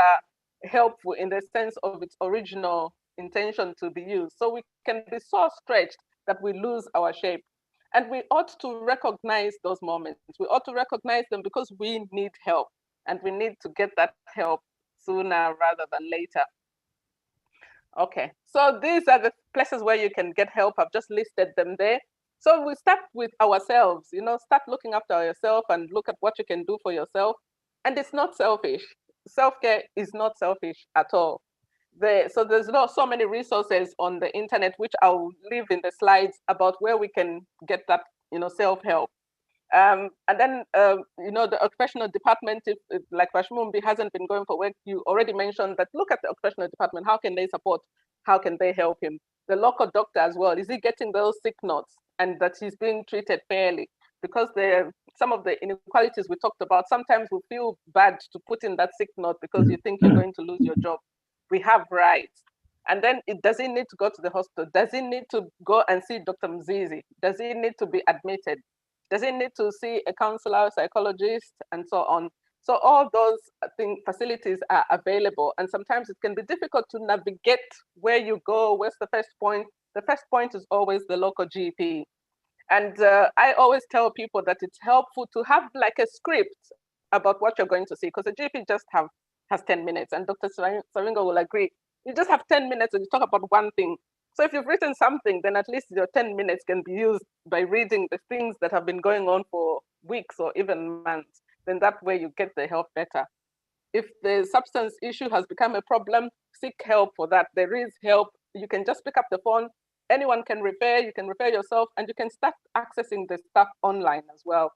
Speaker 1: helpful in the sense of its original intention to be used. So we can be so stretched that we lose our shape. And we ought to recognize those moments. We ought to recognize them because we need help and we need to get that help sooner rather than later. Okay, so these are the places where you can get help. I've just listed them there. So we start with ourselves, start looking after yourself and look at what you can do for yourself. And it's not selfish. Self-care is not selfish at all. So there's so many resources on the internet, which I'll leave in the slides, about where we can get that, self-help. And then, the occupational department, if like Vashmumbi hasn't been going for work, you already mentioned that, look at the occupational department, how can they support? How can they help him? The local doctor as well, is he getting those sick notes and that he's being treated fairly? Because some of the inequalities we talked about, sometimes we feel bad to put in that sick note because you think you're going to lose your job. We have rights. And then does he need to go to the hospital? Does he need to go and see Dr. Mzizi? Does he need to be admitted? Does he need to see a counselor, psychologist, and so on? So all those facilities are available, and sometimes it can be difficult to navigate where you go, where's the first point. The first point is always the local GP. And I always tell people that it's helpful to have like a script about what you're going to see, because a GP just has 10 minutes, and Dr. Saringo will agree. You just have 10 minutes and you talk about one thing. So if you've written something, then at least your 10 minutes can be used by reading the things that have been going on for weeks or even months. Then that way you get the help better. If the substance issue has become a problem, seek help for that. There is help. You can just pick up the phone. Anyone can refer, you can refer yourself, and you can start accessing the stuff online as well.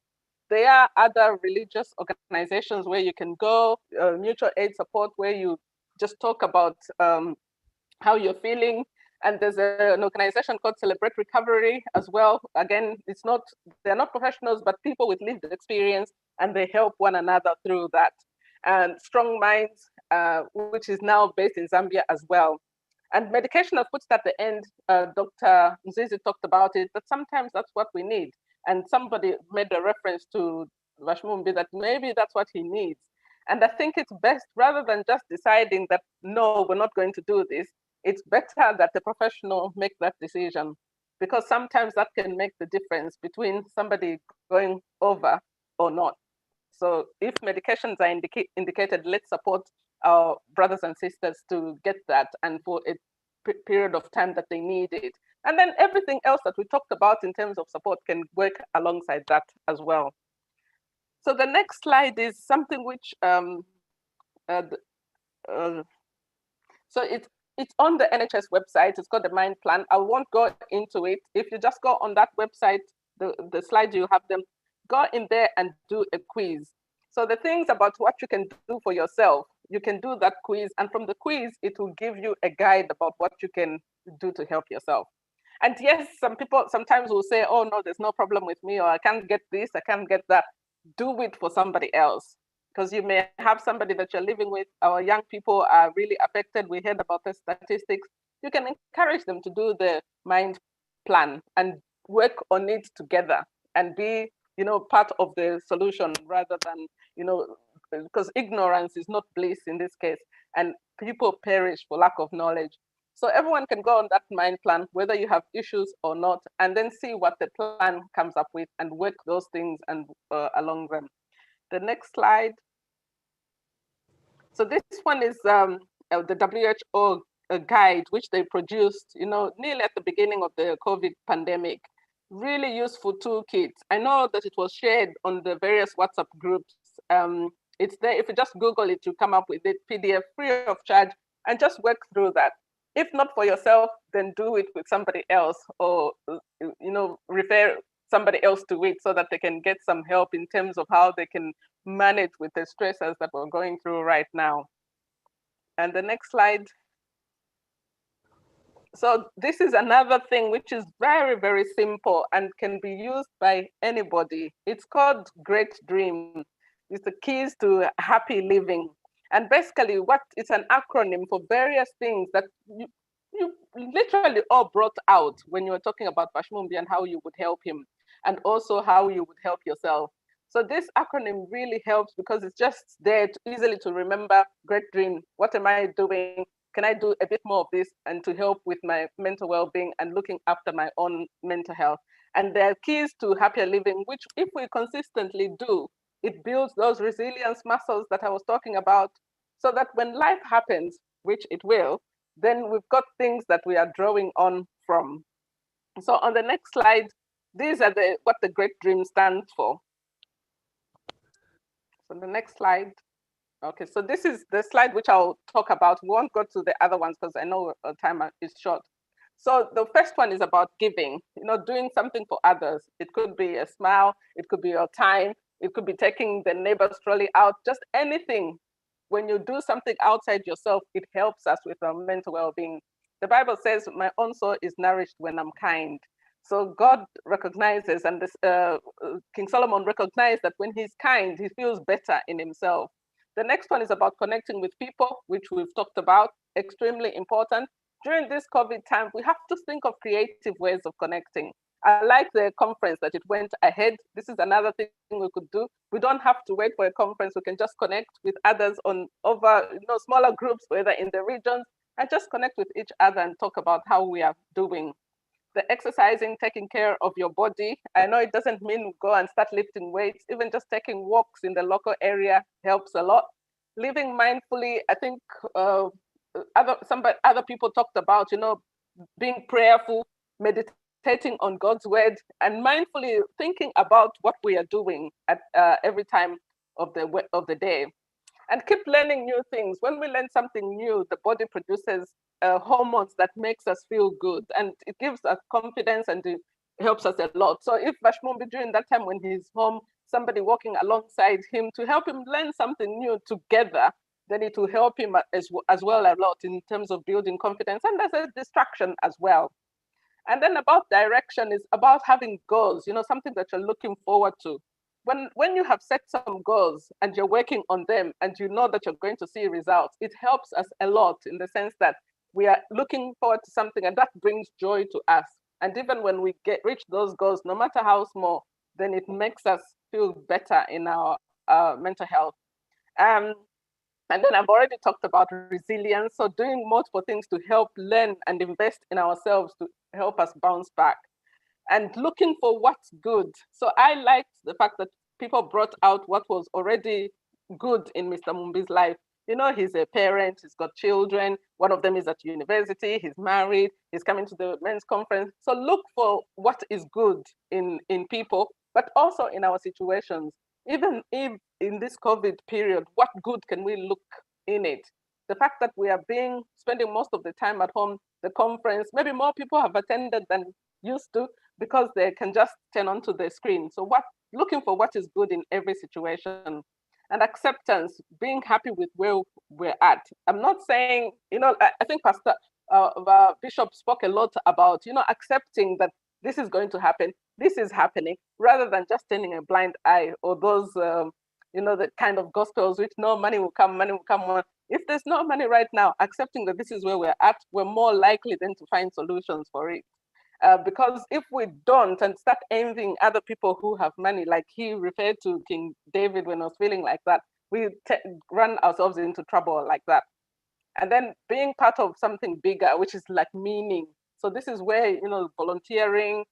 Speaker 1: There are other religious organizations where you can go, mutual aid support, where you just talk about how you're feeling. And there's an organization called Celebrate Recovery as well. Again, they're not professionals, but people with lived experience, and they help one another through that. And Strong Minds, which is now based in Zambia as well. And medication, I've put at the end, Dr. Mzizi talked about it, that sometimes that's what we need. And somebody made a reference to Vashmumbi that maybe that's what he needs. And I think it's best, rather than just deciding that, no, we're not going to do this, it's better that the professional make that decision, because sometimes that can make the difference between somebody going over or not. So if medications are indicated, let's support our brothers and sisters to get that, and for a period of time that they need it. And then everything else that we talked about in terms of support can work alongside that as well. So the next slide is something which, so it's on the NHS website. It's called the Mind Plan. I won't go into it. If you just go on that website, the slides you have them, go in there and do a quiz. So the things about what you can do for yourself, you can do that quiz, and from the quiz, it will give you a guide about what you can do to help yourself. And yes, some people sometimes will say, oh no, there's no problem with me, or I can't get this, I can't get that. Do it for somebody else, because you may have somebody that you're living with. Our young people are really affected. We heard about the statistics. You can encourage them to do the Mind Plan and work on it together and be, part of the solution, rather than, because ignorance is not bliss in this case, and people perish for lack of knowledge. So everyone can go on that Mind Plan, whether you have issues or not, and then see what the plan comes up with and work those things and along them. The next slide. So this one is the WHO guide, which they produced, nearly at the beginning of the COVID pandemic. Really useful toolkit. I know that it was shared on the various WhatsApp groups. It's there. If you just Google it, you come up with it, PDF, free of charge, and just work through that. If not for yourself, then do it with somebody else, or refer somebody else to it, so that they can get some help in terms of how they can manage with the stressors that we're going through right now. And the next slide. So this is another thing which is very, very simple and can be used by anybody. It's called Great Dream. It's the keys to happy living. And basically it's an acronym for various things that you literally all brought out when you were talking about Vashmumbi and how you would help him, and also how you would help yourself. So this acronym really helps, because it's just there easily to remember. Great Dream. What am I doing? Can I do a bit more of this, and to help with my mental well-being and looking after my own mental health? And there are keys to happier living, which if we consistently do, it builds those resilience muscles that I was talking about, so that when life happens, which it will, then we've got things that we are drawing on from. So on the next slide, these are what the Great Dream stands for. So the next slide. Okay, so this is the slide which I'll talk about. We won't go to the other ones because I know time is short. So the first one is about giving, doing something for others. It could be a smile, it could be your time, it could be taking the neighbor's trolley out, just anything. When you do something outside yourself, it helps us with our mental well-being. The Bible says, my own soul is nourished when I'm kind. So God recognizes, and this, King Solomon recognized that when he's kind, he feels better in himself. The next one is about connecting with people, which we've talked about, extremely important. During this COVID time, we have to think of creative ways of connecting. I like the conference that it went ahead. This is another thing we could do. We don't have to wait for a conference. We can just connect with others on over smaller groups, whether in the regions, and just connect with each other and talk about how we are doing. The exercising, taking care of your body. I know it doesn't mean go and start lifting weights. Even just taking walks in the local area helps a lot. Living mindfully, I think other people talked about, being prayerful, meditating on God's word, and mindfully thinking about what we are doing at every time of the day. And keep learning new things. When we learn something new, the body produces hormones that makes us feel good, and it gives us confidence, and it helps us a lot. So if Bashmumbi, during that time when he's home, somebody walking alongside him to help him learn something new together, then it will help him as well a lot in terms of building confidence, and there's a distraction as well. And then about direction is about having goals, something that you're looking forward to. When you have set some goals and you're working on them and you know that you're going to see results, it helps us a lot in the sense that we are looking forward to something, and that brings joy to us. And even when we reach those goals, no matter how small, then it makes us feel better in our mental health. And then I've already talked about resilience. So doing multiple things to help learn and invest in ourselves to help us bounce back. And looking for what's good. So I liked the fact that people brought out what was already good in Mr. Mumbi's life. He's a parent, he's got children. One of them is at university, he's married, he's coming to the men's conference. So look for what is good in people, but also in our situations. Even if in this COVID period, what good can we look in it? The fact that we are spending most of the time at home, the conference, maybe more people have attended than used to, because they can just turn onto the screen. So looking for what is good in every situation. And acceptance, being happy with where we're at. I'm not saying, I think Pastor Bishop spoke a lot about, accepting that this is going to happen, this is happening, rather than just turning a blind eye, or those, the kind of gospels which no money will come on. If there's no money right now, accepting that this is where we're at, we're more likely then to find solutions for it. Because if we don't and start envying other people who have money, like he referred to King David when I was feeling like that, we run ourselves into trouble like that. And then being part of something bigger, which is like meaning. So this is where, volunteering,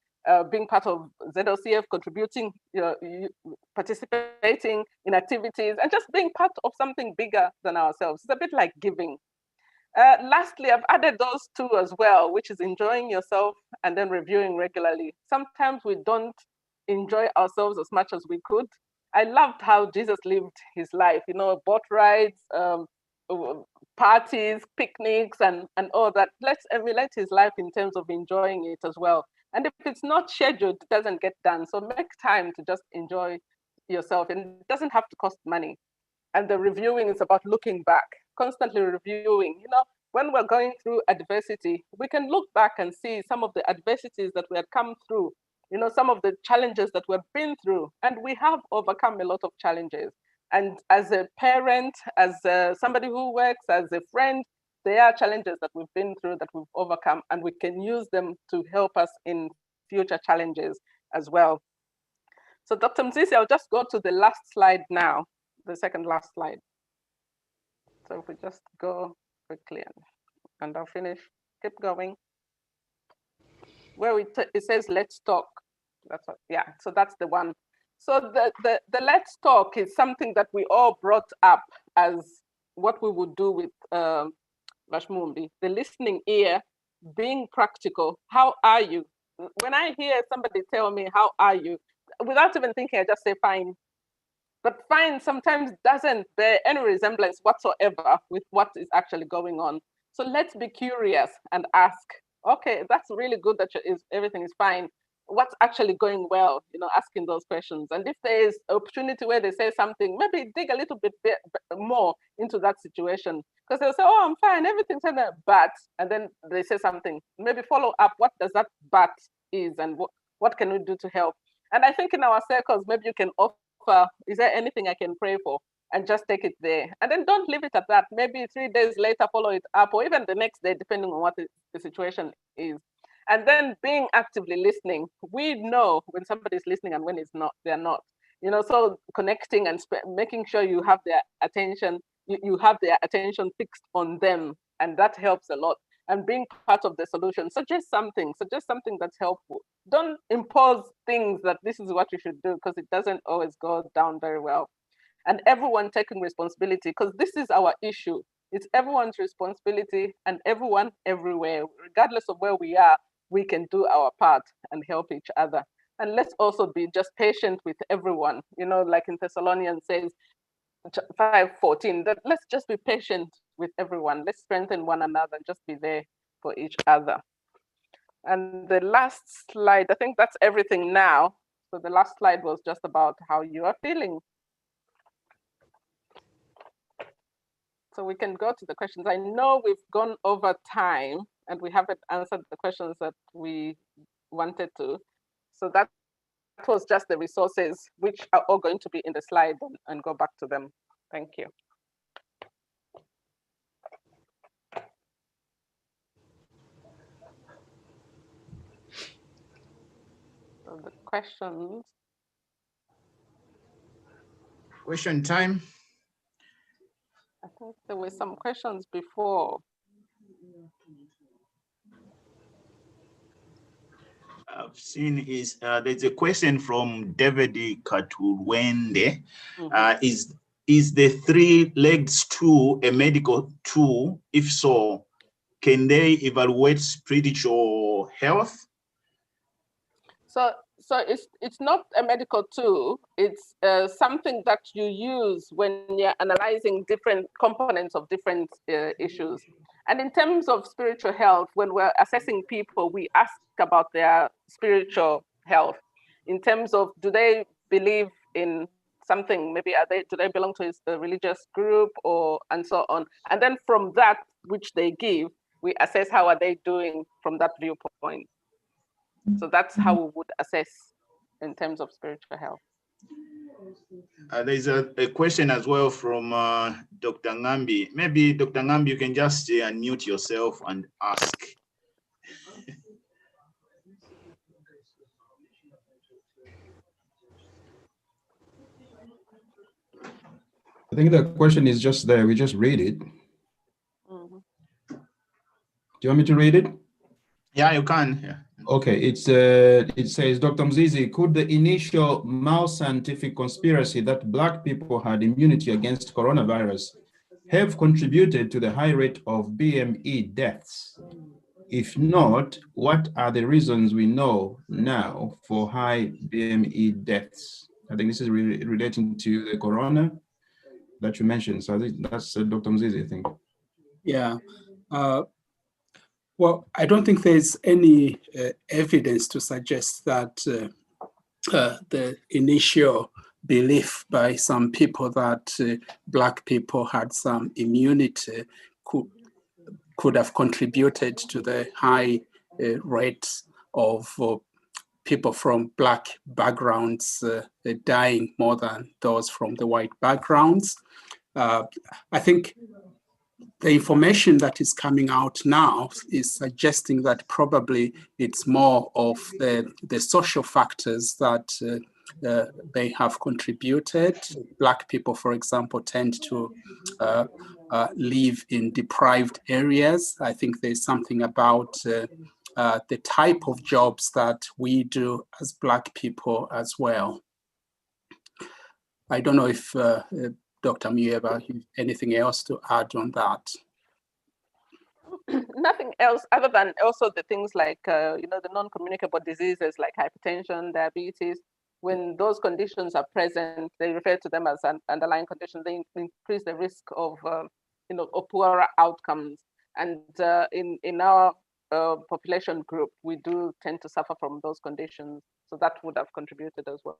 Speaker 1: being part of ZOCF, contributing, participating in activities, and just being part of something bigger than ourselves. It's a bit like giving. Lastly, I've added those two as well, which is enjoying yourself and then reviewing regularly. Sometimes we don't enjoy ourselves as much as we could. I loved how Jesus lived his life, boat rides, parties, picnics, and all that. Let's emulate his life in terms of enjoying it as well. And if it's not scheduled, it doesn't get done. So make time to just enjoy yourself, and it doesn't have to cost money. And the reviewing is about looking back, constantly reviewing. When we're going through adversity, we can look back and see some of the adversities that we had come through, some of the challenges that we've been through, and we have overcome a lot of challenges. And as a parent, as somebody who works, as a friend, there are challenges that we've been through that we've overcome, and we can use them to help us in future challenges as well. So Dr. Mzizi, I'll just go to the last slide now, the second last slide. So if we just go quickly and I'll finish, keep going. Where it says, let's talk. So that's the one. So the let's talk is something that we all brought up as what we would do with Bashmumbi, the listening ear, being practical. How are you? When I hear somebody tell me, how are you? Without even thinking, I just say fine. But fine sometimes doesn't bear any resemblance whatsoever with what is actually going on. So let's be curious and ask, okay, that's really good that everything is fine. What's actually going well, asking those questions. And if there is opportunity where they say something, maybe dig a little bit more into that situation. Because they'll say, oh, I'm fine, everything's fine, but, and then they say something, maybe follow up, what does that but is, and what can we do to help? And I think in our circles, maybe you can offer, is there anything I can pray for? And just take it there. And then don't leave it at that. Maybe 3 days later, follow it up, or even the next day, depending on what the situation is. And then being actively listening. We know when somebody's listening and when it's not, they're not. So connecting and making sure you have their attention, you have their attention fixed on them. And that helps a lot. And being part of the solution, suggest something that's helpful. Don't impose things that this is what you should do, because it doesn't always go down very well. And everyone taking responsibility, because this is our issue. It's everyone's responsibility, and everyone everywhere, regardless of where we are, we can do our part and help each other. And let's also be just patient with everyone. Like in Thessalonians says, 5:14, that let's just be patient with everyone. Let's strengthen one another and just be there for each other. And the last slide, I think that's everything now. So the last slide was just about how you are feeling. So we can go to the questions. I know we've gone over time and we haven't answered the questions that we wanted to. So that was just the resources, which are all going to be in the slide, and go back to them. Thank you. So the questions.
Speaker 5: Question time.
Speaker 1: I think there were some questions before.
Speaker 5: I've seen there's a question from David Katurwende. Is the 3-legged stool a medical tool? If so, can they evaluate spiritual health?
Speaker 1: So it's not a medical tool. It's something that you use when you're analyzing different components of different issues. And in terms of spiritual health, when we're assessing people, we ask about their spiritual health in terms of, do they believe in something? Maybe do they belong to a religious group, and so on. And then from that, which they give, we assess how are they doing from that viewpoint. So that's how we would assess in terms of spiritual health.
Speaker 5: There's a question as well from Dr. Ngambi. Maybe Dr. Ngambi, you can just unmute yourself and ask.
Speaker 9: I think the question is just there. We just read it.
Speaker 1: Mm-hmm.
Speaker 9: Do you want me to read it?
Speaker 5: Yeah, you can. Yeah.
Speaker 9: Okay, it says, Dr. Mzizi, could the initial mal-scientific conspiracy that Black people had immunity against coronavirus have contributed to the high rate of BME deaths? If not, what are the reasons we know now for high BME deaths? I think this is really relating to the corona that you mentioned. So I think that's Dr. Mzizi, I think.
Speaker 2: Yeah. Well, I don't think there's any evidence to suggest that the initial belief by some people that Black people had some immunity could have contributed to the high rates of people from Black backgrounds dying more than those from the white backgrounds. I think the information that is coming out now is suggesting that probably it's more of the social factors that they have contributed. Black people, for example, tend to live in deprived areas. I think there's something about the type of jobs that we do as Black people as well. I don't know if Dr. Muyeba, anything else to add on that?
Speaker 1: Nothing else other than also the things like, the non-communicable diseases like hypertension, diabetes. When those conditions are present, they refer to them as an underlying condition. They increase the risk of, of poorer outcomes. And in our population group, we do tend to suffer from those conditions. So that would have contributed as well.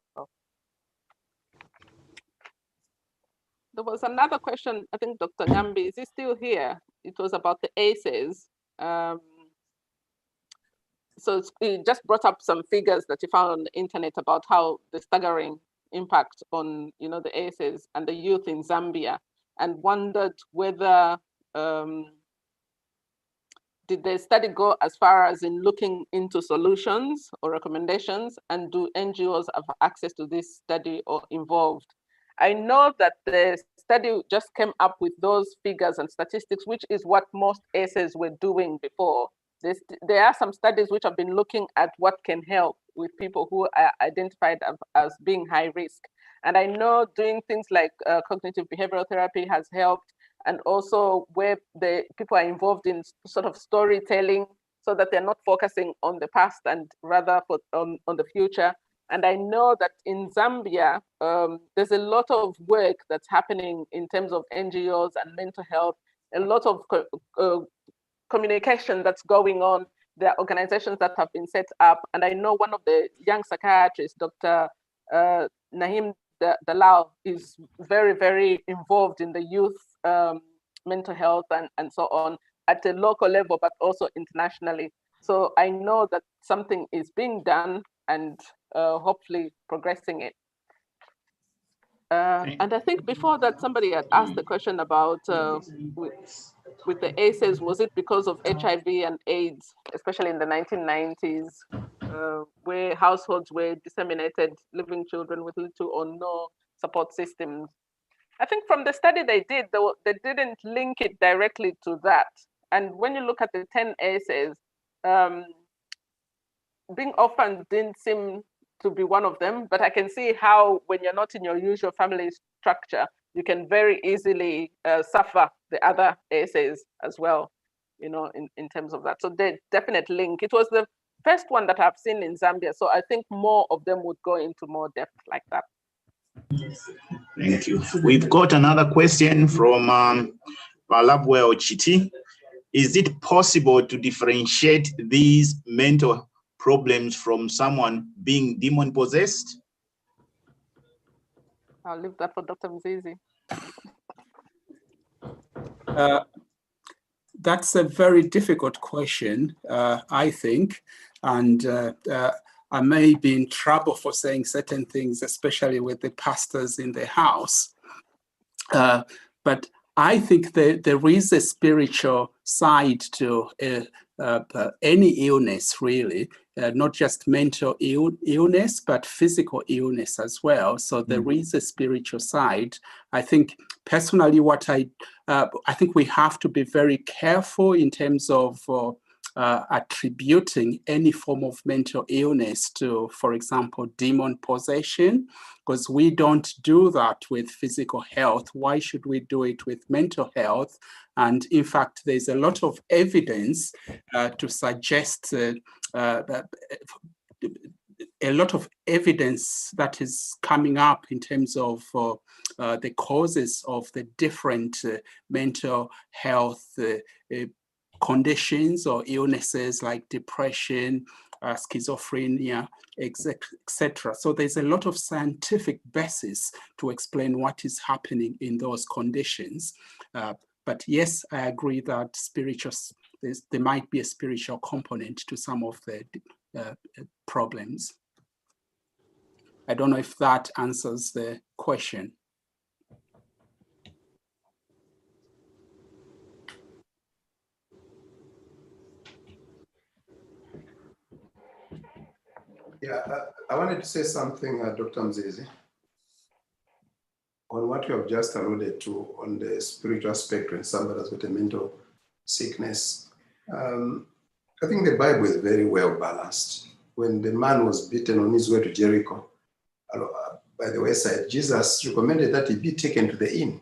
Speaker 1: There was another question, I think Dr. Ngambi, is he still here? It was about the ACEs. So he just brought up some figures that he found on the internet about how the staggering impact on, the ACEs and the youth in Zambia, and wondered whether did the study go as far as in looking into solutions or recommendations, and do NGOs have access to this study or involved? I know that the study just came up with those figures and statistics, which is what most ACEs were doing before. There are some studies which have been looking at what can help with people who are identified as being high risk. And I know doing things like cognitive behavioral therapy has helped, and also where the people are involved in sort of storytelling so that they're not focusing on the past and rather on the future. And I know that in Zambia, there's a lot of work that's happening in terms of NGOs and mental health, a lot of communication that's going on. There are organizations that have been set up. And I know one of the young psychiatrists, Dr. Nahim Dalal, is very, very involved in the youth mental health and so on at a local level, but also internationally. So I know that something is being done and hopefully progressing it. And I think before that, somebody had asked the question about with the ACEs, was it because of HIV and AIDS, especially in the 1990s, where households were disseminated, leaving children with little or no support systems? I think from the study they did, they didn't link it directly to that. And when you look at the 10 ACEs, being orphaned didn't seem to be one of them, but I can see how when you're not in your usual family structure, you can very easily suffer the other ACEs as well, in terms of that. So they definitely link. It was the first one that I've seen in Zambia. So I think more of them would go into more depth like that.
Speaker 5: Thank you. We've got another question from Malabwe Ochiti. Is it possible to differentiate these mental problems from someone being demon possessed?
Speaker 1: I'll leave that for Dr. Mzizi.
Speaker 2: That's a very difficult question, I think, and I may be in trouble for saying certain things, especially with the pastors in the house. But I think there is a spiritual side to any illness, really, not just mental illness, but physical illness as well. So there is a spiritual side. I think personally, I think we have to be very careful in terms of attributing any form of mental illness to, for example, demon possession, because we don't do that with physical health. Why should we do it with mental health? And in fact, there's a lot of evidence to suggest a lot of evidence that is coming up in terms of the causes of the different mental health conditions or illnesses like depression, schizophrenia, etc. So there's a lot of scientific basis to explain what is happening in those conditions. But yes, I agree that there might be a spiritual component to some of the problems. I don't know if that answers the question.
Speaker 14: Yeah, I wanted to say something, Dr. Mzizi, on what you have just alluded to on the spiritual aspect when somebody has got a mental sickness. I think the Bible is very well balanced. When the man was beaten on his way to Jericho, by the wayside, Jesus recommended that he be taken to the inn.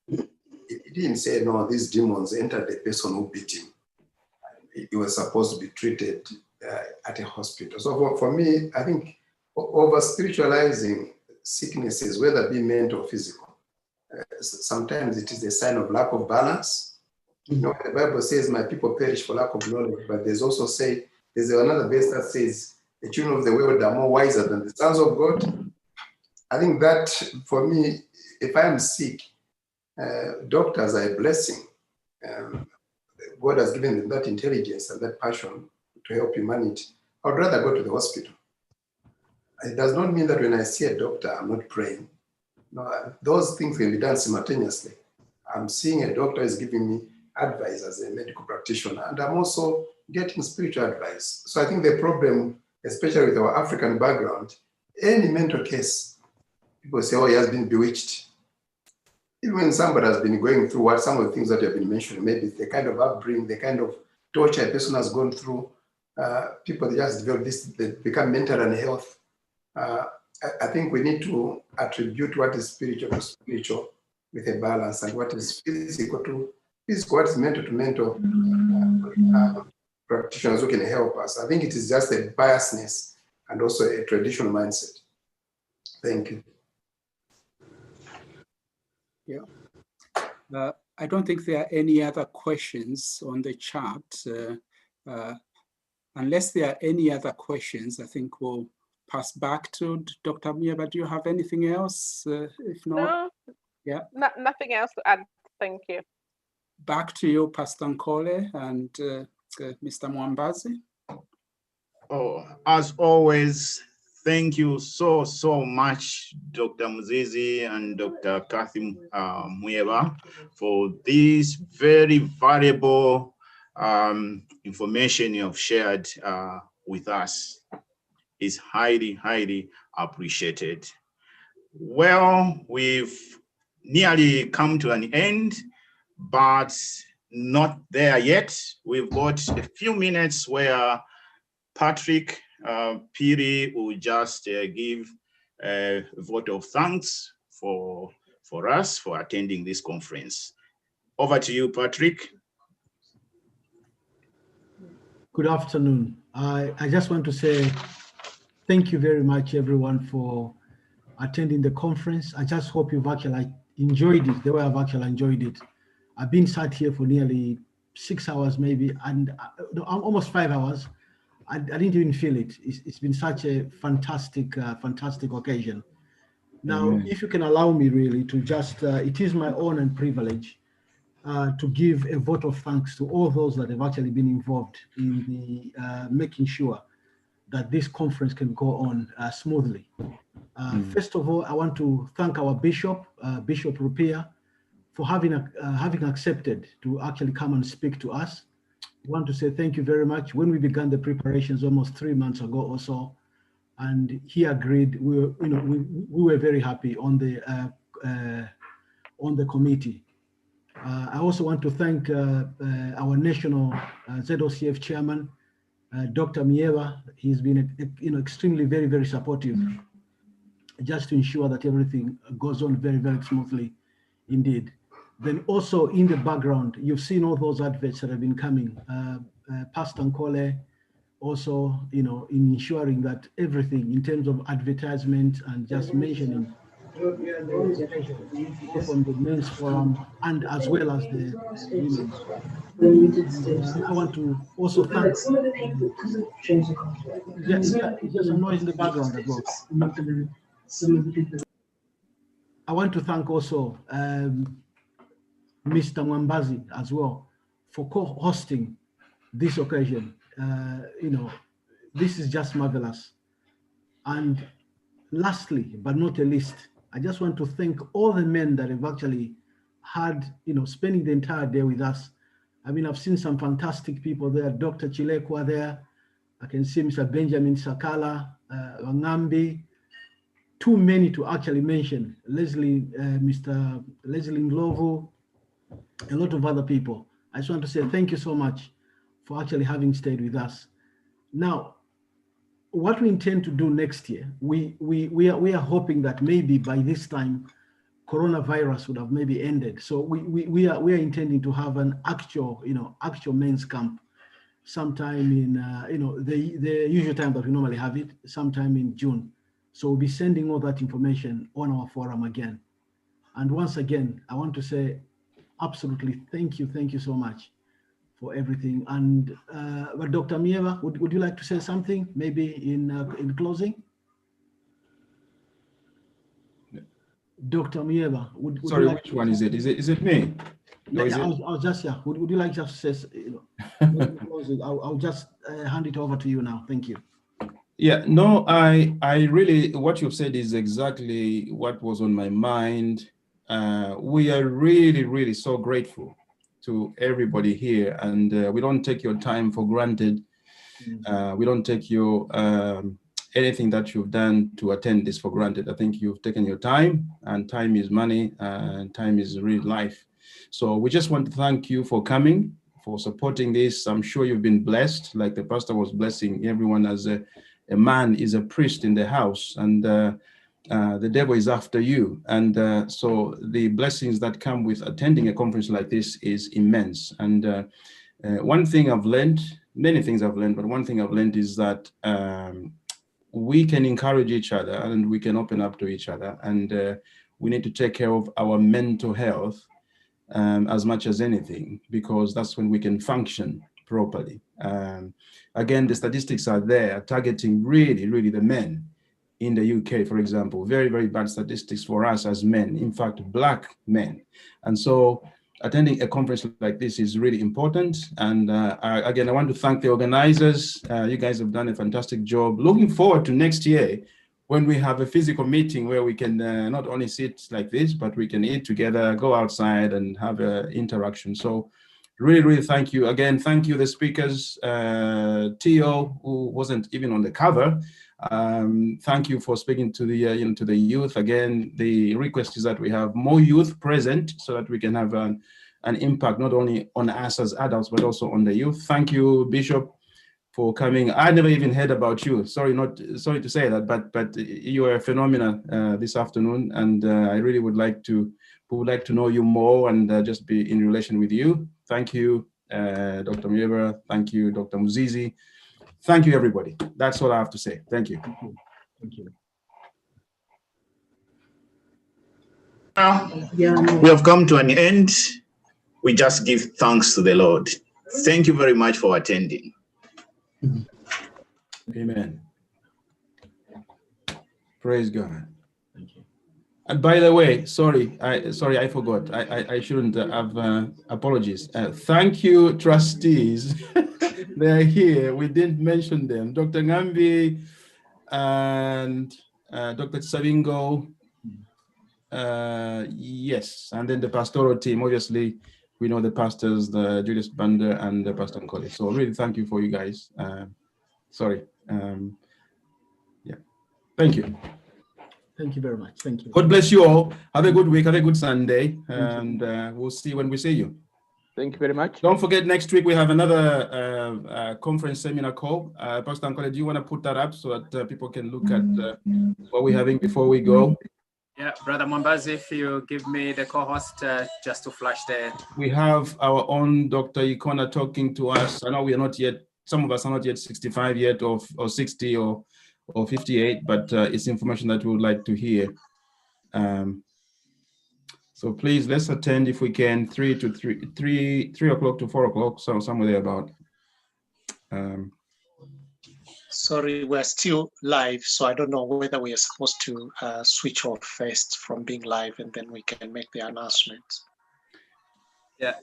Speaker 14: He didn't say, no, these demons entered the person who beat him. He was supposed to be treated at a hospital. So for me, I think over spiritualizing sicknesses, whether it be mental or physical, sometimes it is a sign of lack of balance You know, the Bible says, my people perish for lack of knowledge, but there's also there's another verse that says, the children of the world are more wiser than the sons of God. I think that for me, if I am sick, doctors are a blessing. God has given them that intelligence and that passion to help humanity. I'd rather go to the hospital. It does not mean that when I see a doctor, I'm not praying. No, those things can be done simultaneously. I'm seeing a doctor is giving me advice as a medical practitioner, and I'm also getting spiritual advice. So I think the problem, especially with our African background, any mental case, people say, oh, he has been bewitched. Even when somebody has been going through what some of the things that you have been mentioning, maybe the kind of upbringing, the kind of torture a person has gone through, people they just develop this, they become mental unhealthy. I think we need to attribute what is spiritual to spiritual with a balance, and what is physical to physical, what is mental to mental. Practitioners who can help us. I think it is just a biasness and also a traditional mindset. Thank you.
Speaker 2: Yeah. I don't think there are any other questions on the chat. Unless there are any other questions, I think we'll pass back to Dr. Mieba. Do you have anything else? If not,
Speaker 1: no,
Speaker 2: yeah.
Speaker 1: Nothing else to add. Thank you.
Speaker 2: Back to you, Pastor Nkole and Mr. Mwambazi.
Speaker 5: Oh, as always, thank you so much, Dr. Mzizi and Dr. Kathy Mweba, for this very valuable information you have shared with us. It's highly appreciated. Well, we've nearly come to an end, but not there yet. We've got a few minutes where Patrick Piri will just give a vote of thanks for us for attending this conference. Over to you, Patrick.
Speaker 15: Good afternoon. I just want to say thank you very much, everyone, for attending the conference. I just hope you've actually enjoyed it the way I've actually enjoyed it. I've been sat here for nearly 6 hours, maybe, and almost 5 hours. I didn't even feel it. It's been such a fantastic occasion. Now, if you can allow me really to just, it is my honor and privilege to give a vote of thanks to all those that have actually been involved in the making sure that this conference can go on smoothly. First of all, I want to thank our Bishop, Bishop Rupia, for having accepted to actually come and speak to us. I want to say thank you very much. When we began the preparations almost 3 months ago or so, and he agreed, we were very happy on the committee. I also want to thank our national ZOCF chairman, Dr. Mieba. He's been extremely very supportive, just to ensure that everything goes on very smoothly indeed. Then also in the background, you've seen all those adverts that have been coming. Pastor Nkole also, in ensuring that everything in terms of advertisement and just mentioning both on the men's forum and as well as the women's. I want to also thank. There's some noise in the background as well. I want to thank also Mr. Mwambazi as well for co-hosting this occasion. This is just marvelous. And lastly, but not the least, I just want to thank all the men that have actually had, spending the entire day with us. I mean, I've seen some fantastic people there. Dr. Chilekwa there. I can see Mr. Benjamin Sakala, Wangambi. Too many to actually mention. Mr. Leslie Ndlovu, a lot of other people. I just want to say thank you so much for actually having stayed with us. Now, what we intend to do next year, we are hoping that maybe by this time, coronavirus would have maybe ended. So we are intending to have an actual men's camp sometime in the usual time that we normally have it, sometime in June. So we'll be sending all that information on our forum again. And once again, I want to say absolutely. Thank you so much for everything. And but Dr. Mieva, would you like to say something, maybe in closing? Dr. Mieva, would
Speaker 9: Sorry,
Speaker 15: you like
Speaker 9: which one is it? Is it me?
Speaker 15: Yeah,
Speaker 9: Or is
Speaker 15: I
Speaker 9: it-
Speaker 15: was just, yeah. Would you like just to say, in closing? I'll just hand it over to you now. Thank you.
Speaker 9: Yeah, no, I really, what you've said is exactly what was on my mind. We are really, really so grateful to everybody here, and we don't take your time for granted. We don't take your anything that you've done to attend this for granted. I think you've taken your time, and time is money, and time is real life. So we just want to thank you for coming, for supporting this. I'm sure you've been blessed, like the pastor was blessing everyone as a man is a priest in the house, and the devil is after you. And so the blessings that come with attending a conference like this is immense. And one thing I've learned, many things I've learned, but one thing I've learned is that we can encourage each other and we can open up to each other. And we need to take care of our mental health as much as anything, because that's when we can function properly. Again, the statistics are there targeting really, really the men in the UK, for example. Very, very bad statistics for us as men, in fact, Black men. And so attending a conference like this is really important. And again, I want to thank the organizers. You guys have done a fantastic job. Looking forward to next year when we have a physical meeting where we can not only sit like this, but we can eat together, go outside and have interaction. So really, really thank you. Again, thank you, the speakers, Tio, who wasn't even on the cover. Thank you for speaking to the to the youth. Again, the request is that we have more youth present so that we can have an impact not only on us as adults but also on the youth. Thank you, Bishop, for coming. I never even heard about you. Sorry to say that, but you are a phenomenon this afternoon, and I really would like to know you more and just be in relation with you. Thank you, Dr. Mieva. Thank you, Dr. Muzizi. Thank you, everybody. That's all I have to say. Thank you.
Speaker 15: Thank you.
Speaker 5: Now, we have come to an end. We just give thanks to the Lord. Thank you very much for attending.
Speaker 9: Amen. Praise God. Thank you. And by the way, sorry, I forgot. I shouldn't have apologies. Thank you, trustees. They are here. We didn't mention them. Dr. Ngambi and Dr. Savingo. Yes, and then the pastoral team. Obviously, we know the pastors, the Julius Bander and the Pastor Nkoli. So really, thank you for you guys. Sorry. Yeah. Thank you.
Speaker 15: Thank you very much. Thank you.
Speaker 9: God bless you all. Have a good week. Have a good Sunday. And we'll see when we see you.
Speaker 8: Thank you very much.
Speaker 9: Don't forget, next week we have another conference seminar call. Pastor Nkoli, do you want to put that up so that people can look at what we're having before we go?
Speaker 3: Yeah, Brother Mwambazi, if you give me the co-host just to flash there.
Speaker 9: We have our own Dr. Ikona talking to us. I know we are not yet, some of us are not yet 65 yet or 60 or 58, but it's information that we would like to hear. So please, let's attend if we can, 3 o'clock to 4 o'clock, so somewhere there about.
Speaker 4: Sorry, we're still live, so I don't know whether we are supposed to switch off first from being live and then we can make the announcements.
Speaker 3: Yeah.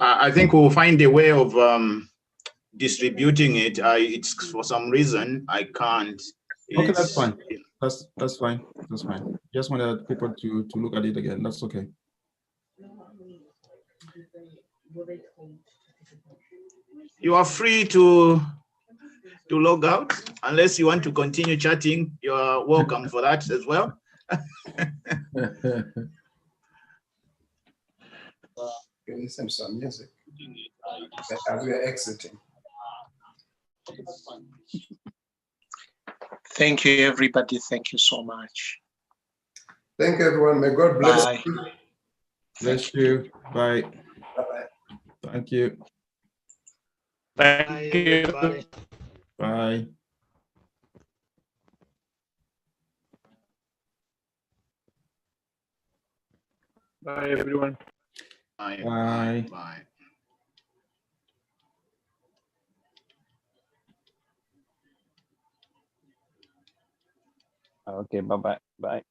Speaker 5: I think we'll find a way of distributing it. It's for some reason I can't.
Speaker 9: Okay, that's fine. That's fine. That's fine. Just wanted people to look at it again. That's okay.
Speaker 5: You are free to log out unless you want to continue chatting. You are welcome for that as well.
Speaker 14: Listen to some music as we are exiting.
Speaker 4: Thank you, everybody. Thank you so much.
Speaker 14: Thank you, everyone. May God bless you.
Speaker 9: Bless you. Bye.
Speaker 14: Bye-bye.
Speaker 9: Thank you.
Speaker 4: Thank you.
Speaker 9: Bye.
Speaker 16: Bye, everyone.
Speaker 5: Bye.
Speaker 9: Bye.
Speaker 5: Bye.
Speaker 17: Okay, bye-bye. Bye.